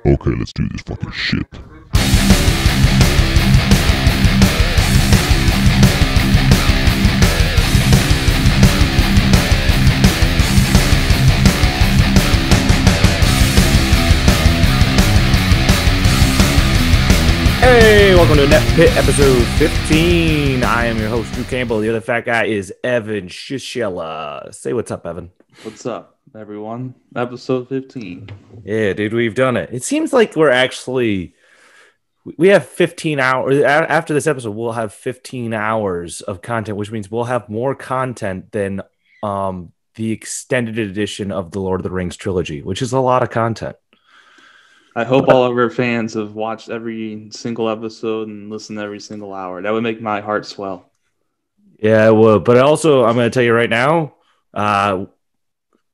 Okay, let's do this fucking shit. Hey, welcome to Inept Pit, episode 15. I am your host, Drew Campbell. The other fat guy is Evan Sasiela. Say what's up, Evan. What's up, everyone? Episode 15. Yeah, dude, we've done it. It seems like we have 15 hours. After this episode, we'll have 15 hours of content, which means we'll have more content than the extended edition of the Lord of the Rings trilogy, which is a lot of content. I hope all of our fans have watched every single episode and listened to every single hour. That would make my heart swell. Yeah, it would. But also, I'm going to tell you right now,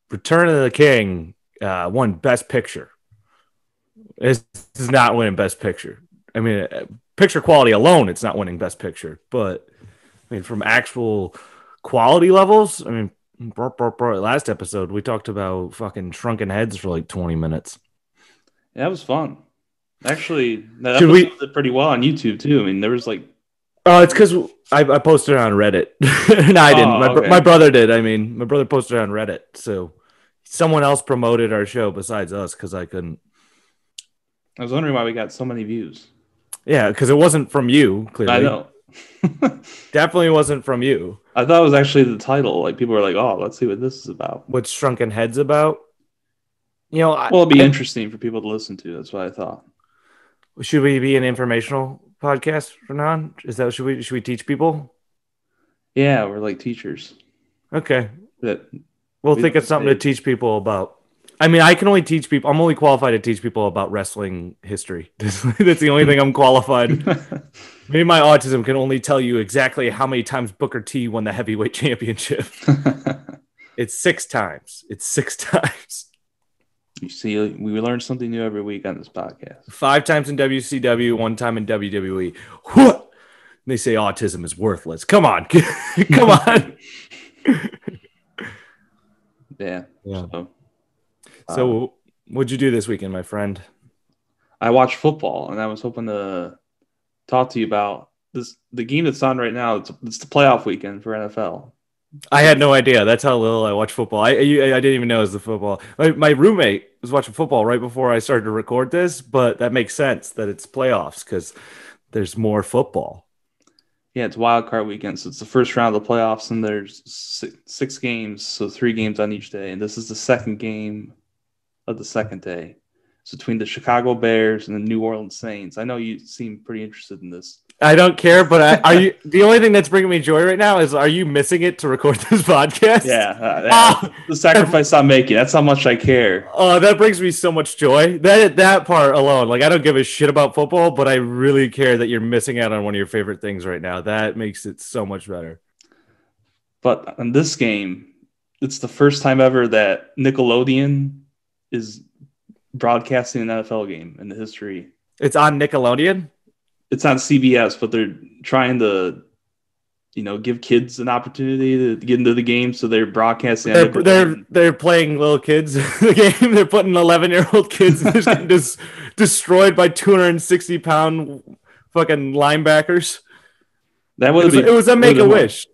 Return of the King won Best Picture. This is not winning Best Picture. I mean, picture quality alone, it's not winning Best Picture. But, I mean, from actual quality levels, I mean, last episode, we talked about fucking shrunken heads for like 20 minutes. Yeah, that was fun. Actually, that episode did pretty well on YouTube, too. I mean, there was like... Oh, it's because I posted it on Reddit. No, I didn't. Okay. My brother did. I mean, my brother posted it on Reddit. So someone else promoted our show besides us because I couldn't. I was wondering why we got so many views. Yeah, because it wasn't from you, clearly. I know. Definitely wasn't from you. I thought it was actually the title. Like, people were like, oh, let's see what this is about. What's Shrunken Heads about? You know, well, it'd be interesting for people to listen to. That's what I thought. Should we be an informational podcast from now on? Is that should we teach people? Yeah, we're like teachers. Okay. We'll think of something to teach people about. I mean, I can only teach people. I'm only qualified to teach people about wrestling history. That's the only thing I'm qualified. Maybe my autism can only tell you exactly how many times Booker T won the heavyweight championship. It's 6 times. It's 6 times. You see, we learn something new every week on this podcast. 5 times in WCW, 1 time in WWE. What? They say autism is worthless. Come on. Come on. Yeah. So what'd you do this weekend, my friend? I watched football, and I was hoping to talk to you about this. The game that's on right now, it's the playoff weekend for NFL. I had no idea. That's how little I watch football. I didn't even know it was the football. My roommate was watching football right before I started to record this, but that makes sense that it's playoffs because there's more football. Yeah, it's wild card weekend, so it's the first round of the playoffs, and there's 6 games, so 3 games on each day, and this is the second game of the second day. It's between the Chicago Bears and the New Orleans Saints. I know you seem pretty interested in this. I don't care, but are you? The only thing that's bringing me joy right now is, are you missing it to record this podcast? Yeah, the sacrifice I'm making. That's how much I care. Oh, that brings me so much joy. That part alone, like I don't give a shit about football, but I really care that you're missing out on one of your favorite things right now. That makes it so much better. But on this game, it's the first time ever that Nickelodeon is broadcasting an NFL game in the history. It's on Nickelodeon? It's on CBS, but they're trying to, give kids an opportunity to get into the game, so they're broadcasting. They're playing little kids in the game. They're putting 11-year-old kids just getting destroyed by 260-pound fucking linebackers. It was a Make-A-Wish.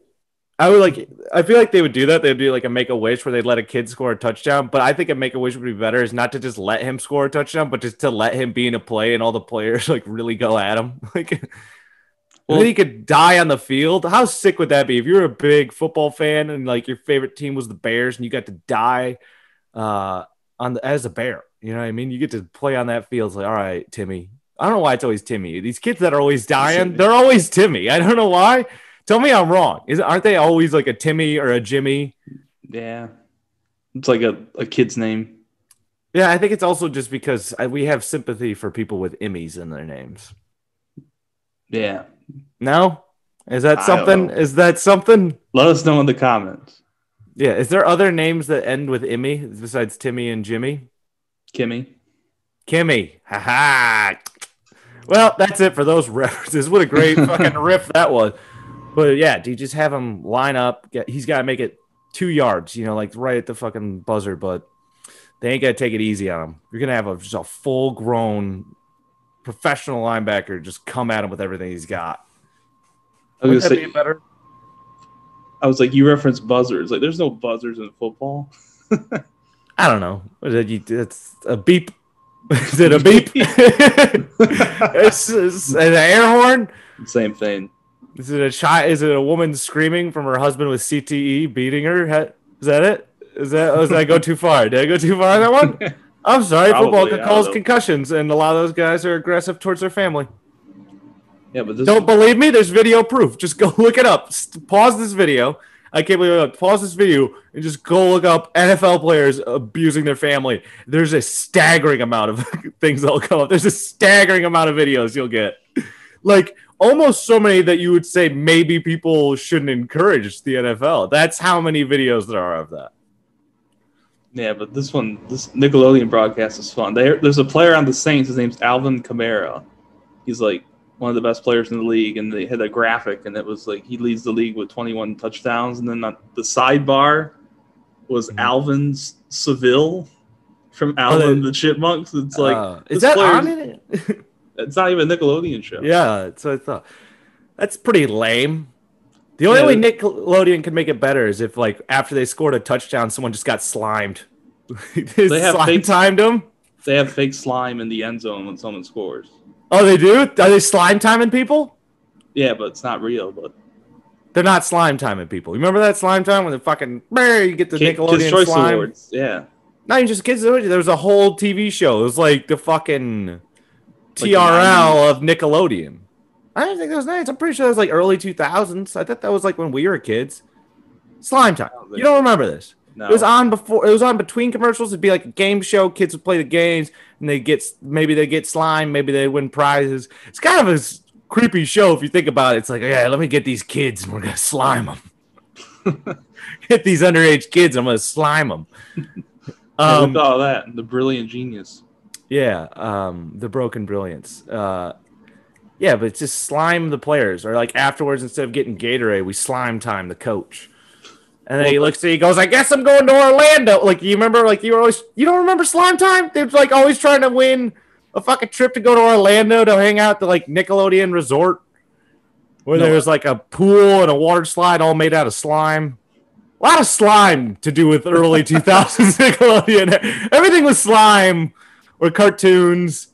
I feel like they would do that. They'd do like a Make-A-Wish where they'd let a kid score a touchdown. But I think a Make-A-Wish would be better is not to just let him score a touchdown, but just to let him be in a play and all the players like really go at him. Then he could die on the field. How sick would that be? If you're a big football fan and like your favorite team was the Bears and you got to die as a Bear, you know what I mean? You get to play on that field. It's like, all right, Timmy. I don't know why it's always Timmy. These kids that are always dying, they're always Timmy. I don't know why. Tell me I'm wrong. Aren't they always like a Timmy or a Jimmy? Yeah. It's like a kid's name. Yeah, I think it's also just because we have sympathy for people with Emmys in their names. Yeah. No? Is that something? Is that something? Let us know in the comments. Yeah. Is there other names that end with Emmy besides Timmy and Jimmy? Kimmy. Ha. Well, that's it for those references. What a great fucking riff that was. But yeah, do you just have him line up? He's got to make it 2 yards, like right at the fucking buzzer. But They ain't gonna take it easy on him. You're gonna have just a full-grown professional linebacker just come at him with everything he's got. Wouldn't that be better? I was like, you referenced buzzers. Like, there's no buzzers in football. I don't know. It's a beep. Is it a beep? It's an air horn. Same thing. Is it a child? Is it a woman screaming from her husband with CTE beating her? Is that it? Did I go too far? Did I go too far on that one? I'm sorry. Probably, football can cause concussions, and a lot of those guys are aggressive towards their family. Yeah, but don't believe me? There's video proof. Just go look it up. Pause this video. I can't believe it. Pause this video and just go look up NFL players abusing their family. There's a staggering amount of things that'll come up. There's a staggering amount of videos you'll get. Like, almost so many that you would say maybe people shouldn't encourage the NFL. That's how many videos there are of that. Yeah, but this Nickelodeon broadcast is fun. There's a player on the Saints. His name's Alvin Kamara. He's like one of the best players in the league, and they had a graphic, and it was like he leads the league with 21 touchdowns, and then the sidebar was Alvin Seville from Alvin the Chipmunks. It's like is that on it? It's not even a Nickelodeon show. Yeah, that's what I thought. That's pretty lame. The only way Nickelodeon can make it better is if, like, after they scored a touchdown, someone just got slimed. They have timed them. They have fake slime in the end zone when someone scores. Oh, they do? Are they slime timing people? Yeah, but it's not real. But they're not slime timing people. You remember that slime time when the fucking you get the Nickelodeon Kids' Choice slime? Awards. Yeah. Not even just Kids' Choice. There was a whole TV show. It was like the fucking TRL of Nickelodeon. I don't think that was nice. I'm pretty sure that was like early 2000s. I thought that was like when we were kids. Slime time. You don't remember this? No. It was on before. It was on between commercials. It'd be like a game show. Kids would play the games, and they get slime. Maybe they win prizes. It's kind of a creepy show if you think about it. It's like, yeah, let me get these kids, and we're gonna slime them. Get these underage kids. I'm gonna slime them. Look at all that. The brilliant genius. Yeah, the broken brilliance. Yeah, but it's just slime the players, or like afterwards, instead of getting Gatorade, we slime time the coach. And then he looks at he goes, I guess I'm going to Orlando. Like, you remember, like, you don't remember slime time? They're like always trying to win a fucking trip to go to Orlando to hang out at the like Nickelodeon resort where there's like a pool and a water slide all made out of slime. A lot of slime to do with early 2000s Nickelodeon. Everything was slime or cartoons.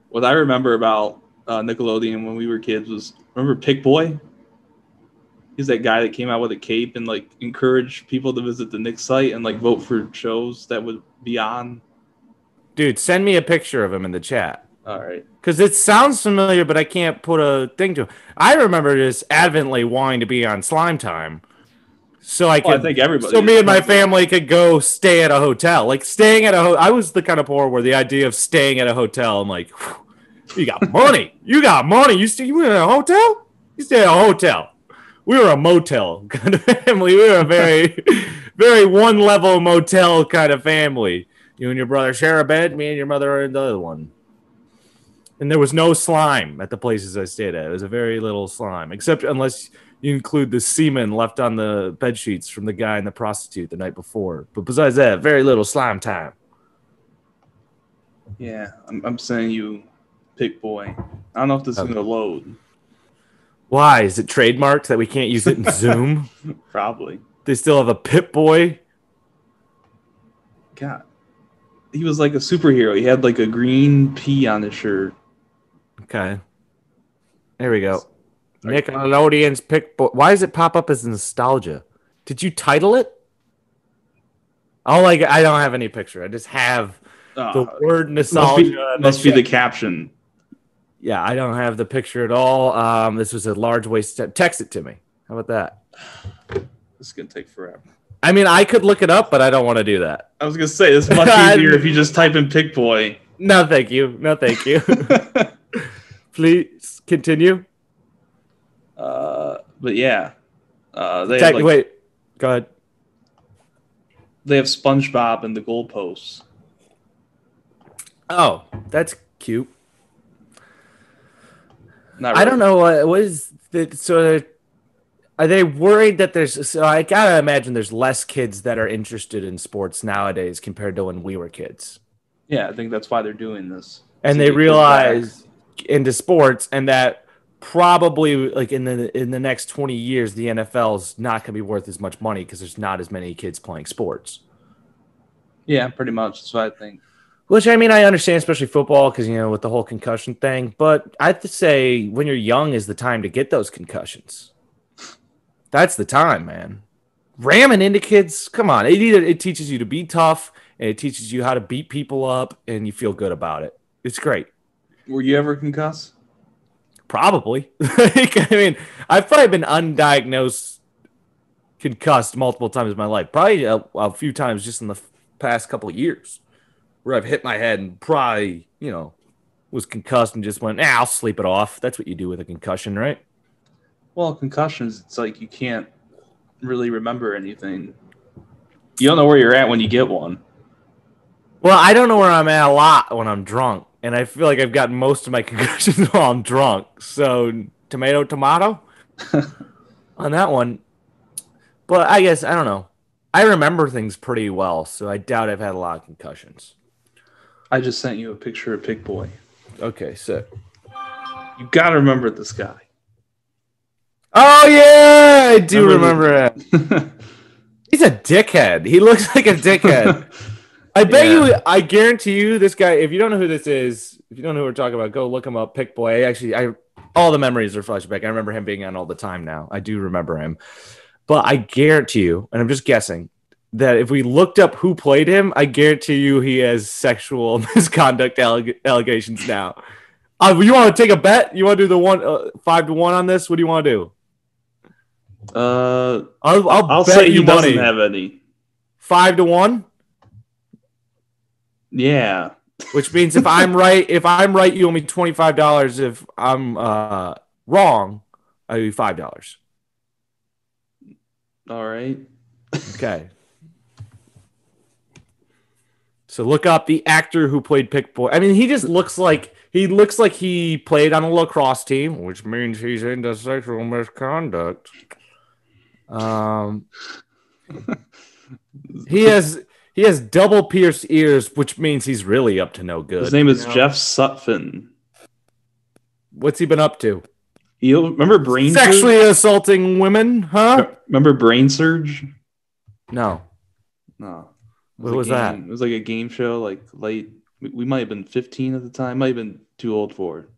What I remember about Nickelodeon when we were kids was, remember Pick Boy? He's that guy that came out with a cape and like encouraged people to visit the Knicks site and like vote for shows that would be on. Dude, send me a picture of him in the chat. All right. Because it sounds familiar, but I can't put a thing to it. I remember just adamantly wanting to be on Slime Time. So I think everybody. So me and my family could go stay at a hotel. Like staying at I was the kind of poor where the idea of staying at a hotel, I'm like, you got money. You got money. You were in a hotel? You stay at a hotel. We were a motel kind of family. We were a very, very one-level motel kind of family. You and your brother share a bed. Me and your mother are in the other one. And there was no slime at the places I stayed at. It was a very little slime, except unless you include the semen left on the bed sheets from the guy and the prostitute the night before. But besides that, very little slime time. Yeah, I'm saying you Pick Boy. I don't know if this is going to load. Why? Is it trademarked that we can't use it in Zoom? Probably. They still have a Pip Boy? God. He was like a superhero. He had like a green pea on his shirt. Okay. There we go. Nickelodeon's Pip Boy. Why does it pop up as nostalgia? Did you title it? Oh, like I don't have any picture. I just have the word nostalgia. Must be the caption. Yeah, I don't have the picture at all. This was a large waste. Text it to me. How about that? This is going to take forever. I mean, I could look it up, but I don't want to do that. I was going to say, it's much easier if you just type in Pick Boy. No, thank you. No, thank you. Please continue. But yeah. Wait, go ahead. They have SpongeBob and the goalposts. Oh, that's cute. Not really. I don't know what is the sort of. Are they worried that there's? So I gotta imagine there's less kids that are interested in sports nowadays compared to when we were kids. Yeah, I think that's why they're doing this. And they realize into sports, and that probably like in the next 20 years, the NFL is not going to be worth as much money because there's not as many kids playing sports. Yeah, pretty much. That's what I think. Which, I mean, I understand, especially football, because, with the whole concussion thing. But I have to say, when you're young is the time to get those concussions. That's the time, man. Ramming into kids, come on. It teaches you to be tough, and it teaches you how to beat people up, and you feel good about it. It's great. Were you ever concussed? Probably. I mean, I've probably been undiagnosed concussed multiple times in my life. Probably a few times just in the past couple of years where I've hit my head and probably, was concussed and just went, I'll sleep it off. That's what you do with a concussion, right? Well, concussions, it's like you can't really remember anything. You don't know where you're at when you get one. Well, I don't know where I'm at a lot when I'm drunk. And I feel like I've gotten most of my concussions while I'm drunk. So, tomato on that one. But I guess, I don't know. I remember things pretty well, so I doubt I've had a lot of concussions. I just sent you a picture of Pig Boy. Okay, sick. You got to remember this guy. Oh, yeah! I do remember him. He's a dickhead. He looks like a dickhead. I guarantee you, this guy, if you don't know who this is, if you don't know who we're talking about, go look him up. Pick Boy. Actually, all the memories are flashback. I remember him being on all the time now. I do remember him. But I guarantee you, and I'm just guessing, that if we looked up who played him, I guarantee you he has sexual misconduct allegations now. You want to take a bet? You want to do the 5-1 on this? What do you want to do? I'll bet say you he money. Doesn't have any. 5-1. Yeah. Which means if I'm right, you owe me $25. If I'm wrong, I owe you $5. All right. Okay. So look up the actor who played Pick Boy. I mean, he just looks like he played on a lacrosse team, which means he's into sexual misconduct. He has double pierced ears, which means he's really up to no good. His name is Jeff Sutphin. What's he been up to? You remember Brain Sexually assaulting women, huh? Remember Brain Surge? No. What was that? It was like a game show, like late. We might have been 15 at the time. Might have been too old for it.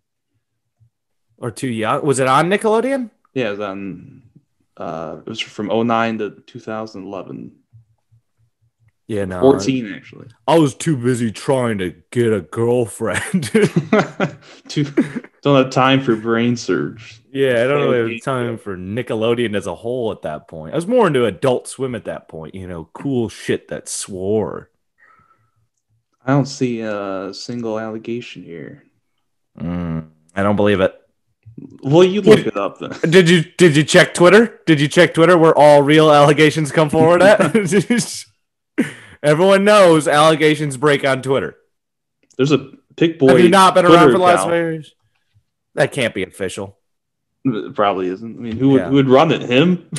Or too young. Was it on Nickelodeon? Yeah, it was on. It was from 2009 to 2011. Yeah, no. 14, actually. I was too busy trying to get a girlfriend. Don't have time for Brain Surge. Yeah, I don't really have time for Nickelodeon as a whole at that point. I was more into Adult Swim at that point. Cool shit that swore. I don't see a single allegation here. I don't believe it. Well, you look it up then. Did you check Twitter? Did you check Twitter where all real allegations come forward at? Everyone knows allegations break on Twitter. There's a Pick Boy. Have you not been around for the last 5 years? That can't be official. It probably isn't. I mean, who would run it? Him?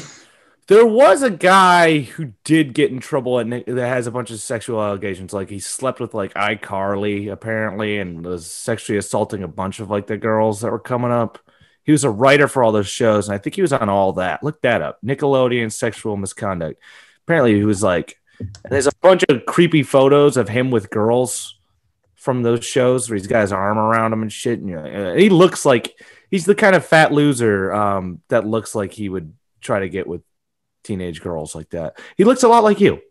There was a guy who did get in trouble that has a bunch of sexual allegations. Like he slept with like iCarly apparently, and was sexually assaulting a bunch of like the girls that were coming up. He was a writer for all those shows, and I think he was on all that. Look that up. Nickelodeon sexual misconduct. Apparently, he was like. And there's a bunch of creepy photos of him with girls from those shows where he's got his arm around him and shit. And he looks like he's the kind of fat loser that looks like he would try to get with teenage girls like that. He looks a lot like you.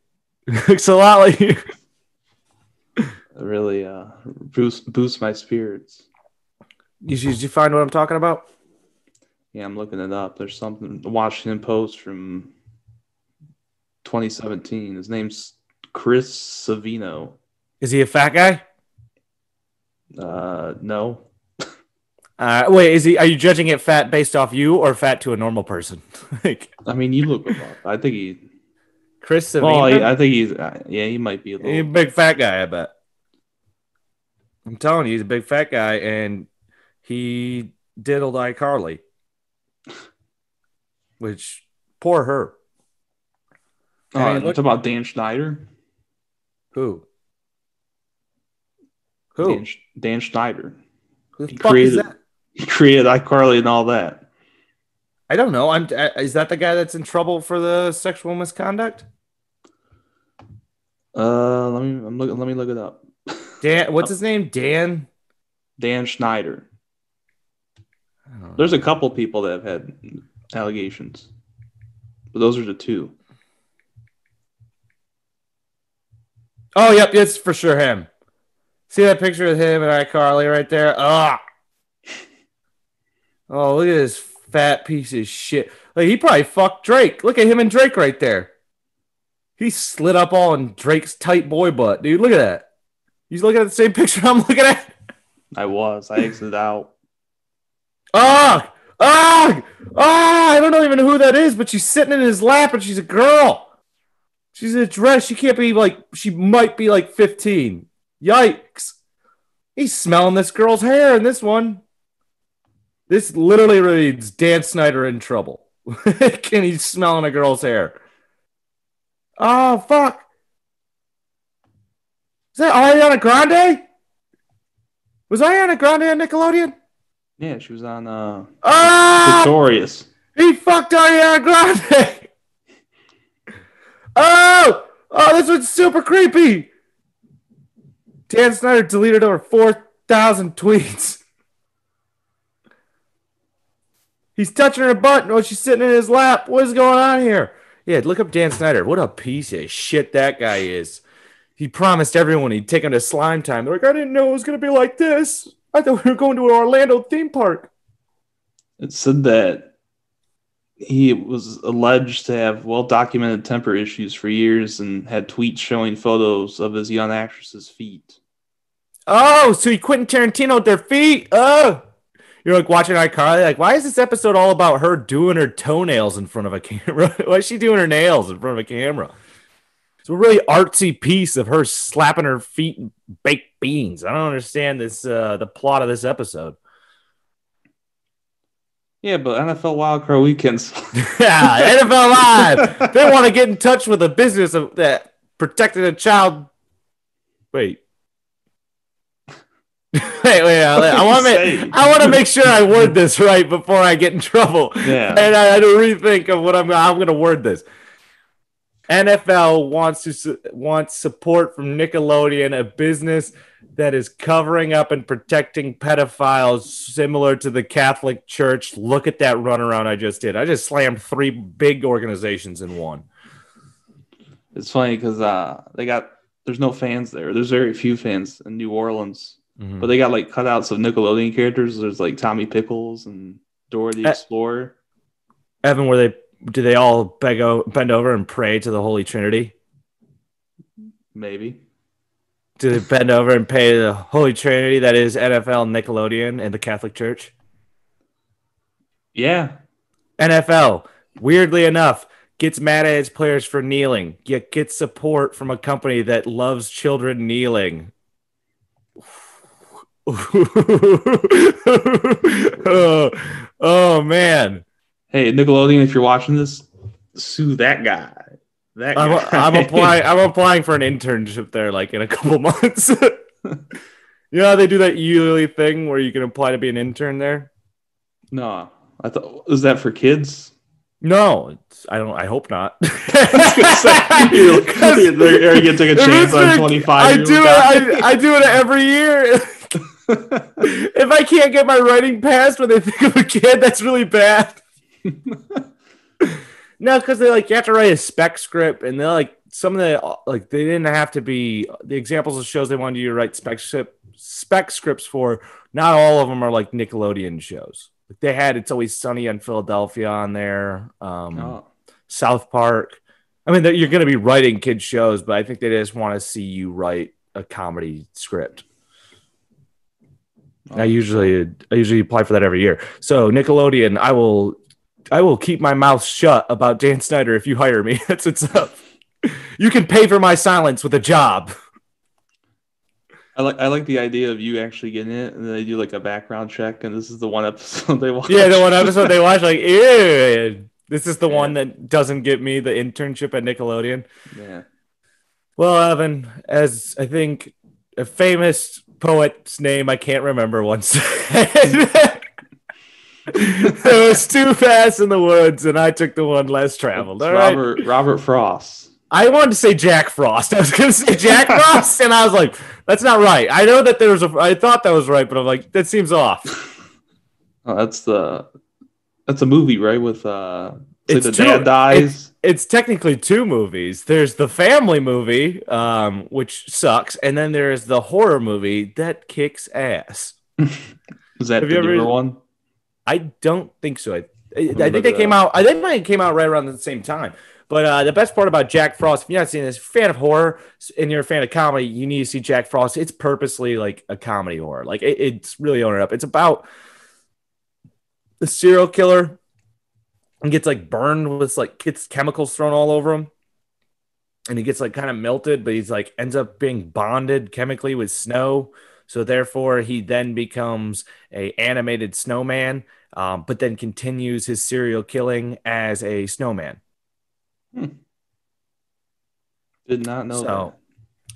Looks a lot like you. Really boost my spirits. Did you find what I'm talking about? Yeah, I'm looking it up. There's something, the Washington Post from 2017. His name's Chris Savino. Is he a fat guy? No. Wait, is he? Are you judging it fat based off you or fat to a normal person? I mean, you look him up. I think he. Chris Savino? Well, I think he's. He might be a little. He's a big fat guy, I bet. I'm telling you, he's a big fat guy, and he diddled iCarly. which poor her. Talk about Dan Schneider. Who? Dan Schneider. Who the fuck is that? He created iCarly and all that. I don't know. Is that the guy that's in trouble for the sexual misconduct? Let me look it up. Dan, what's his name? Dan Schneider. There's a couple people that have had allegations, but those are the two. Oh, yep, it's for sure him. See that picture of him and iCarly right there? Oh, look at this fat piece of shit. Like, he probably fucked Drake. Look at him and Drake right there. He slid up all in Drake's tight boy butt, dude. Look at that. He's looking at the same picture I'm looking at. I exited out. I don't know even who that is, but she's sitting in his lap and she's a girl. She's in a dress. She might be like 15. Yikes. He's smelling this girl's hair in this one. This literally reads Dan Snyder in trouble. And he's smelling a girl's hair. Oh, fuck. Is that Ariana Grande? Was Ariana Grande on Nickelodeon? Yeah, she was on Victorious. He fucked Ariana Grande. This one's super creepy. Dan Snyder deleted over 4,000 tweets. He's touching her butt while she's sitting in his lap. What is going on here? Yeah, look up Dan Snyder. What a piece of shit that guy is. He promised everyone he'd take him to Slime Time. They're like, I didn't know it was going to be like this. I thought we were going to an Orlando theme park. It said that he was alleged to have well-documented temper issues for years and had tweets showing photos of his young actress's feet. Oh, so he Quentin Tarantino with their feet? Oh. You're like watching iCarly, like, why is this episode all about her doing her toenails in front of a camera? Why is she doing her nails in front of a camera? It's a really artsy piece of her slapping her feet and baked beans. I don't understand this, the plot of this episode. Yeah, but NFL Wildcard Weekends. Yeah, NFL Live. They want to get in touch with a business that protected a child. Wait. Wait. I want to make sure I word this right before I get in trouble. Yeah. And I had to rethink of what I'm going to word this. NFL wants support from Nickelodeon, a business that is covering up and protecting pedophiles similar to the Catholic Church. Look at that runaround I just did. I just slammed 3 big organizations in one. It's funny because there's no fans there. There's very few fans in New Orleans. Mm-hmm. But they got like cutouts of Nickelodeon characters. There's like Tommy Pickles and Dora the Explorer. Evan, do they all bend over and pray to the Holy Trinity? Maybe. Do they bend over and pay the Holy Trinity that is NFL, Nickelodeon, and the Catholic Church? Yeah. NFL, weirdly enough, gets mad at its players for kneeling, yet gets support from a company that loves children kneeling. oh man. Hey, Nickelodeon, if you're watching this, sue that guy. I'm applying for an internship there, like in a couple months. You know how they do that yearly thing where you can apply to be an intern there? No, I thought, was that for kids? No, I hope not. Are you gonna take a chance on 25? I do it every year. If I can't get my writing passed when they think of a kid, that's really bad. No, because they you have to write a spec script, and they're some of the they didn't have to be the examples of shows they wanted you to write spec scripts for. Not all of them are like Nickelodeon shows. They had It's Always Sunny in Philadelphia on there, South Park. I mean, you're going to be writing kids shows, but I think they just want to see you write a comedy script. I usually apply for that every year. So Nickelodeon, I will keep my mouth shut about Dan Snyder if you hire me. That's what's up. You can pay for my silence with a job. I like the idea of you actually getting it, and then they do a background check, and this is the one episode they watch. Yeah, the one episode they watch, ew. This is the one that doesn't get me the internship at Nickelodeon. Yeah. Well, Evan, as I think a famous poet's name I can't remember once said, there was too fast in the woods, and I took the one less traveled. It's All Robert Frost. I wanted to say Jack Frost. I was going to say Jack Frost, and I was like, that's not right. I know that I thought that was right, but I'm like, that seems off. Oh, that's a movie, right? With the dad dies. It's technically two movies. There's the family movie, which sucks, and then there's the horror movie that kicks ass. Is that the newer one? I don't think so. I think they came out. I think they came out right around the same time. But the best part about Jack Frost, if you're not seeing this, fan of horror and you're a fan of comedy, you need to see Jack Frost. It's purposely like a comedy horror. Like it's really owning it up. It's about the serial killer and gets like burned with like gets chemicals thrown all over him. And he gets like kind of melted, but he's like ends up being bonded chemically with snow. So therefore he then becomes a animated snowman, but then continues his serial killing as a snowman. Did not know that.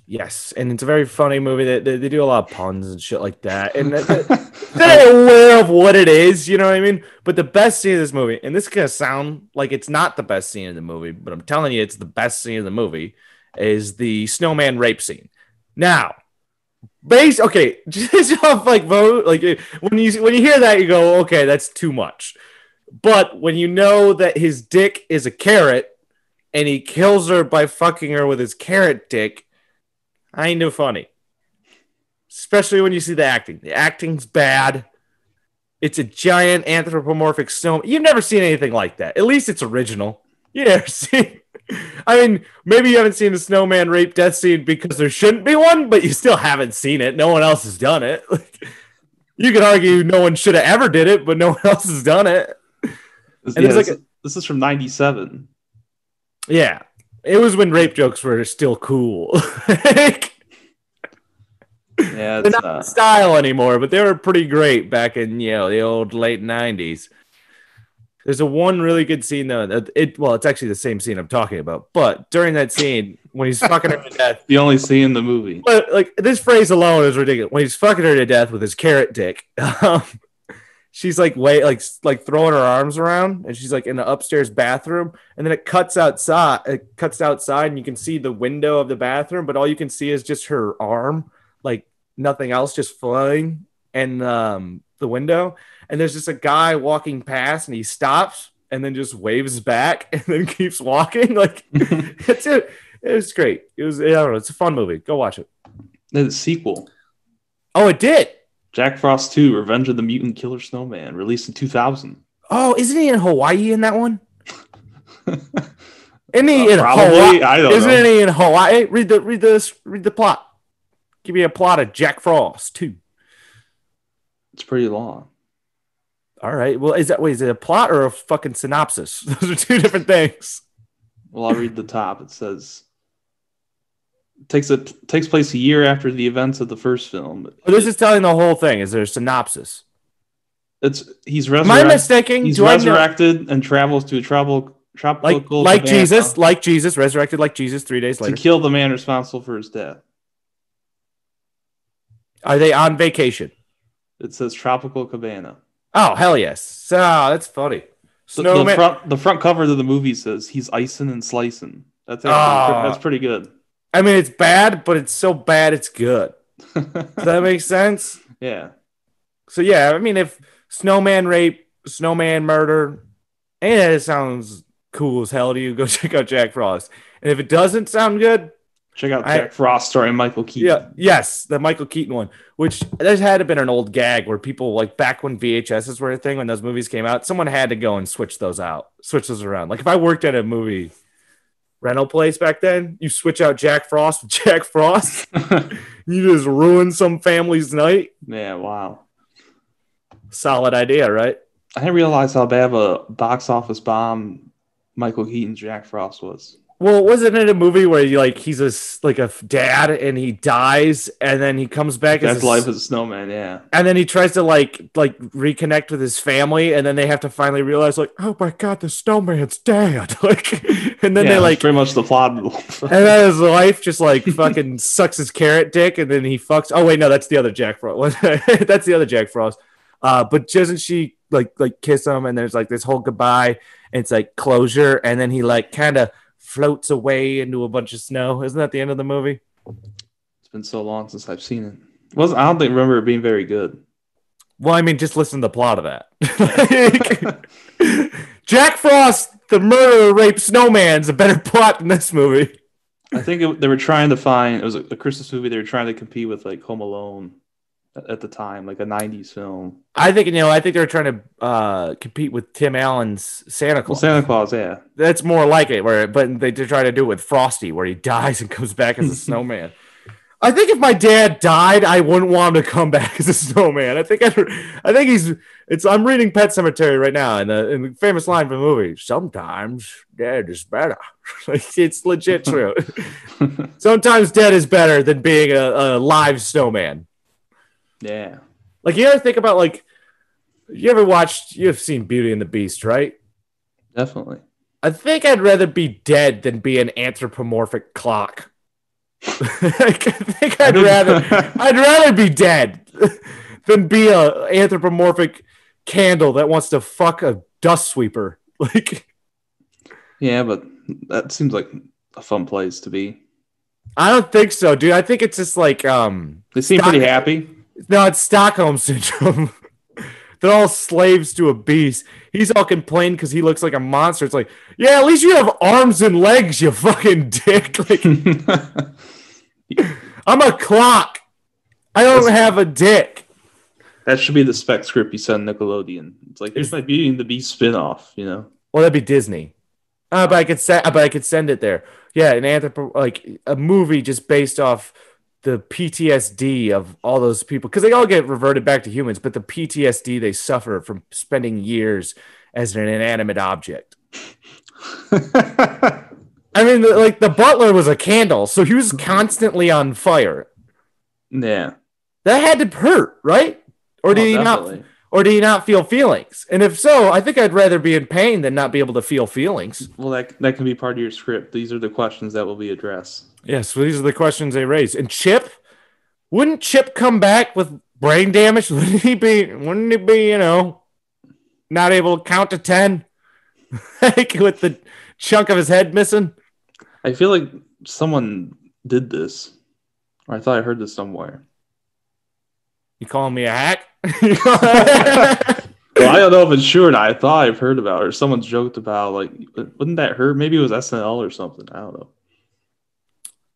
Yes, and it's a very funny movie. They do a lot of puns and shit like that, and they're aware of what it is. You know what I mean? But the best scene of this movie, and this is gonna sound like it's not the best scene of the movie, but I'm telling you, it's the best scene of the movie, is the snowman rape scene. Now, just off like vote, like when you hear that, you go, okay, that's too much. But when you know that his dick is a carrot. And he kills her by fucking her with his carrot dick, ain't no funny. Especially when you see the acting. The acting's bad. It's a giant anthropomorphic snowman. You've never seen anything like that. At least it's original. You never seen. I mean, maybe you haven't seen a snowman rape death scene because there shouldn't be one, but you still haven't seen it. No one else has done it. You could argue no one should have ever did it, but no one else has done it. This is from 97. Yeah, it was when rape jokes were still cool. Yeah, they're not the style anymore, but they were pretty great back in the old late 90s. There's one really good scene though. It's actually the same scene I'm talking about, but during that scene when he's fucking her to death, the only scene in the movie. But like this phrase alone is ridiculous. When he's fucking her to death with his carrot dick. She's like throwing her arms around, and she's like in the upstairs bathroom, and then it cuts outside. And you can see the window of the bathroom, but all you can see is just her arm, like nothing else, just flying in the window. And there's just a guy walking past, and he stops and then just waves back, and then keeps walking. Like it's it. It was great. I don't know. It's a fun movie. Go watch it. The sequel. Oh, it did. Jack Frost 2, Revenge of the Mutant Killer Snowman, released in 2000. Oh, isn't he in Hawaii in that one? Isn't he in probably? Hawaii? I don't know. Isn't he in Hawaii? Read the plot. Give me a plot of Jack Frost 2. It's pretty long. All right. Well, is it a plot or a fucking synopsis? Those are two different things. Well, I'll read the top. It says takes place a year after the events of the first film. This is telling the whole thing. Is there a synopsis? He's resurrected. Am I mistaken? He's resurrected and travels to a tropical like Jesus, resurrected like Jesus 3 days later to kill the man responsible for his death. Are they on vacation? It says Tropical Cabana. Oh hell yes! Oh, that's funny. The front cover of the movie says he's icing and slicing. That's pretty good. I mean, it's bad, but it's so bad it's good. Does that make sense? Yeah. So yeah, I mean, if snowman rape, snowman murder, it sounds cool as hell to you, go check out Jack Frost. And if it doesn't sound good, check out Jack Frost starring Michael Keaton. Yeah, yes, the Michael Keaton one, which there had to been an old gag where people, like back when VHSs were a thing, when those movies came out, someone had to go and switch those around. Like if I worked at a movie rental place back then, you switch out Jack Frost with Jack Frost, you just ruin some family's night. Yeah, wow. Solid idea, right? I didn't realize how bad of a box office bomb Michael Keaton's Jack Frost was. Well, wasn't it a movie where he's a dad and he dies and then he comes back as life as a snowman, yeah. And then he tries to reconnect with his family and then they have to finally realize oh my god, the snowman's dead. And then they pretty much the plot. And then his wife just fucking sucks his carrot dick and then he fucks. Oh wait, no, that's the other Jack Frost. That's the other Jack Frost. But doesn't she kiss him and there's this whole goodbye and it's closure and then he kind of floats away into a bunch of snow. Isn't that the end of the movie? It's been so long since I've seen it. I don't remember it being very good. Well, I mean, just listen to the plot of that. Jack Frost, the murderer, rape snowman's a better plot than this movie. I think they were trying to find, it was a Christmas movie. They were trying to compete with Home Alone at the time, a 90s film. I think they were trying to compete with Tim Allen's Santa Claus. Well, Santa Claus, yeah. That's more like it, but they try to do it with Frosty, where he dies and comes back as a snowman. I think if my dad died, I wouldn't want him to come back as a snowman. I'm reading Pet Sematary right now, and the famous line from the movie: "Sometimes dead is better." It's legit true. Sometimes dead is better than being a live snowman. Yeah. You ever think about you've seen Beauty and the Beast, right? Definitely. I think I'd rather be dead than be an anthropomorphic clock. I think I'd rather be dead than be a anthropomorphic candle that wants to fuck a dust sweeper. Yeah, but that seems like a fun place to be. I don't think so, dude. I think it's just they seem pretty happy. No, it's Stockholm syndrome. They're all slaves to a beast. He's all complaining because he looks like a monster. It's yeah, at least you have arms and legs, you fucking dick. I'm a clock. I don't have a dick. That should be the spec script you send Nickelodeon. It's here's my Beauty and the Beast spinoff, Well, that'd be Disney. But I could send it there. Yeah, a movie just based off the PTSD of all those people, because they all get reverted back to humans, but the PTSD they suffer from spending years as an inanimate object. I mean, the butler was a candle, so he was constantly on fire. Yeah, that had to hurt, right? Or did he definitely not? Or do you not feel feelings? And if so, I think I'd rather be in pain than not be able to feel feelings. Well, that can be part of your script. These are the questions that will be addressed. Yes, well, these are the questions they raise. And Chip, wouldn't Chip come back with brain damage? Wouldn't he be, not able to count to 10? With the chunk of his head missing? I feel like someone did this. Or I thought I heard this somewhere. You calling me a hack? Well, I don't know if it's true or not. I thought I've heard about it, or someone joked about, wouldn't that hurt? Maybe it was SNL or something. I don't know.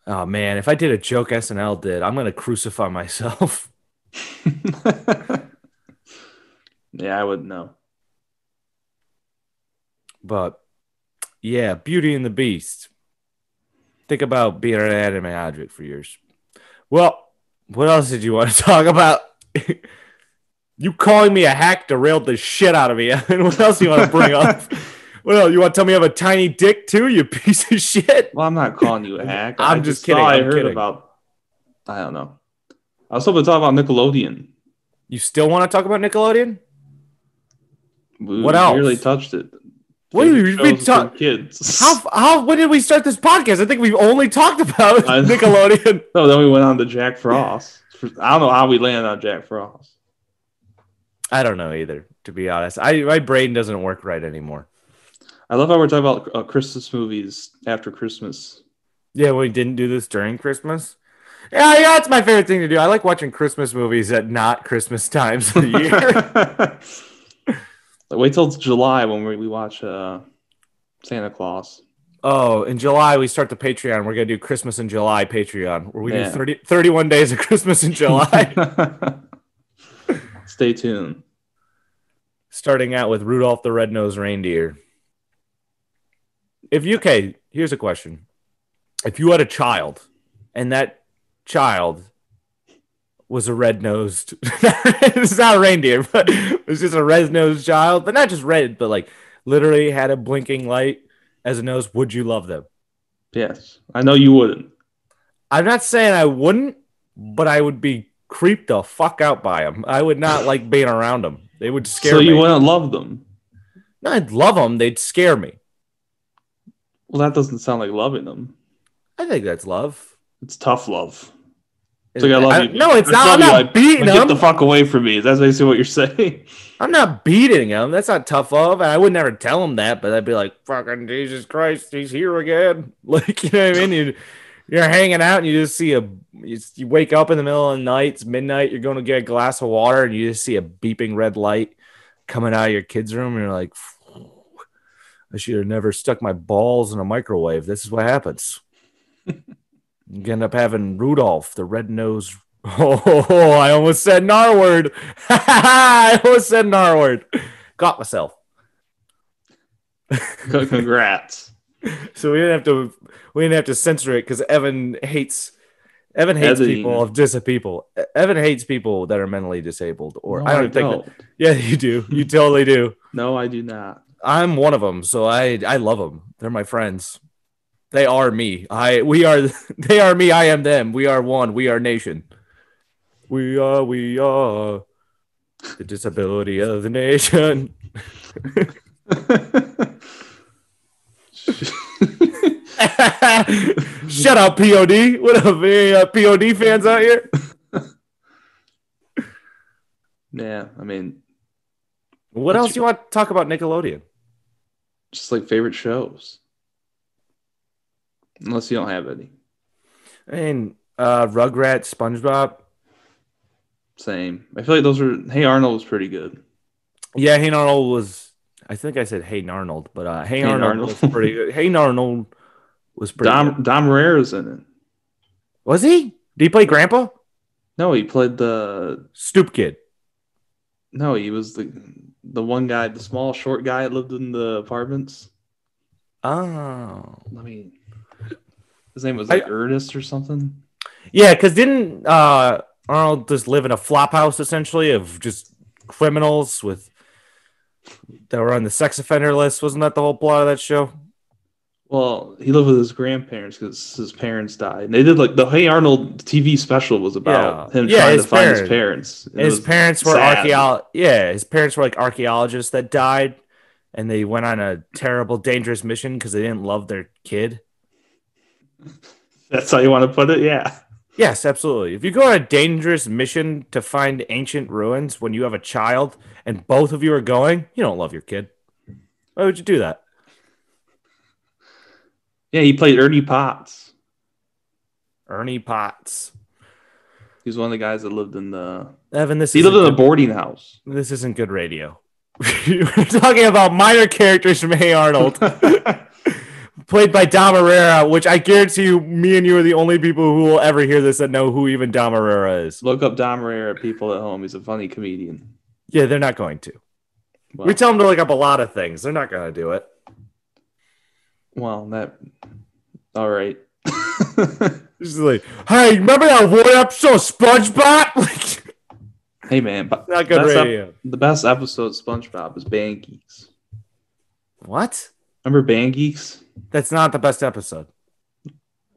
Oh, man. If I did a joke SNL did, I'm going to crucify myself. Yeah, I wouldn't know. But, yeah, Beauty and the Beast. Think about being an anime object for years. Well, what else did you want to talk about? You calling me a hack derailed the shit out of me. And what else do you want to bring up? Well, you want to tell me I have a tiny dick too, you piece of shit? Well, I'm not calling you a hack. I'm just kidding. I heard about, I don't know. I was hoping to talk about Nickelodeon. You still want to talk about Nickelodeon? What else? We really touched it. What do you mean kids? How when did we start this podcast? I think we've only talked about Nickelodeon. No, then we went on to Jack Frost. I don't know how we landed on Jack Frost. I don't know either, to be honest. My brain doesn't work right anymore. I love how we're talking about Christmas movies after Christmas. Yeah, we didn't do this during Christmas. Yeah, that's my favorite thing to do. I like watching Christmas movies at not Christmas times of the year. Wait till July when we watch Santa Claus. Oh, in July we start the Patreon. We're going to do Christmas in July Patreon, where we do 31 days of Christmas in July. Stay tuned. Starting out with Rudolph the Red-Nosed Reindeer. Here's a question. If you had a child, and that child was a red-nosed... it's not a reindeer, but it was just a red-nosed child. But not just red, but literally had a blinking light as a nose. Would you love them? Yes. I know you wouldn't. I'm not saying I wouldn't, but I would be creeped the fuck out by them. I would not like being around them. They would scare me. So you wouldn't love them? No, I'd love them. They'd scare me. Well, that doesn't sound like loving them. I think that's love. It's tough love. It's like I love you. No, it's not. I'm not beating them. Get the fuck away from me. That's basically what you're saying. I'm not beating him. That's not tough love. And I would never tell him that, but I'd be like, fucking Jesus Christ, he's here again. Like, you know what I mean? You're hanging out and you just see you wake up in the middle of the night, it's midnight, you're going to get a glass of water and you just see a beeping red light coming out of your kid's room. And you're like, I should have never stuck my balls in a microwave. This is what happens. You end up having Rudolph, the red-nosed. Oh, I almost said an R word. I almost said an R word. Got myself. Congrats. So we didn't have to censor it because Evan hates people of people. Evan hates people that are mentally disabled. Or no, I don't think. Yeah, you do. You totally do. No, I do not. I'm one of them, so I love them. They're my friends. They are me. They are me. I am them. We are one. We are nation. We are the disability of the nation. Shut up, POD. What up, POD fans out here? Yeah, I mean, what else do you want to talk about Nickelodeon? Just like favorite shows. Unless you don't have any. I mean, Rugrats, SpongeBob. Same. I feel like those are. Hey Arnold was pretty good. Yeah, Hey Arnold was. I think I said Hey Arnold, but Hey Arnold was pretty good. Hey Arnold was pretty good. Dom Herrera's in it. Was he? Did he play Grandpa? No, he played the Stoop Kid. No, he was the one guy, the small, short guy that lived in the apartments. Oh. I mean, his name was Ernest or something. Yeah, because didn't Arnold just live in a flop house essentially of just criminals that were on the sex offender list? Wasn't that the whole plot of that show? Well, he lived with his grandparents because his parents died. And they did like the Hey Arnold TV special was about him trying to find his parents. His parents were his parents were like archaeologists that died, and they went on a terrible, dangerous mission because they didn't love their kid. That's how you want to put it? Yeah. Yes, absolutely. If you go on a dangerous mission to find ancient ruins when you have a child and both of you are going, you don't love your kid. Why would you do that? Yeah, he played Ernie Potts. Ernie Potts. He was one of the guys that lived in the... Evan, he lived in a boarding house. This isn't good radio. We're talking about minor characters from Hey Arnold. Played by Dom Herrera, which I guarantee you, me and you are the only people who will ever hear this that know who even Dom Herrera is. Look up Dom Herrera, people at home. He's a funny comedian. Yeah, they're not going to. Well, we tell them to look up a lot of things. They're not going to do it. Well, all right. Just like, hey, remember that one episode of SpongeBob? Hey, man. Not good radio. The best episode of SpongeBob is Band Geeks. What? Remember Band Geeks? That's not the best episode.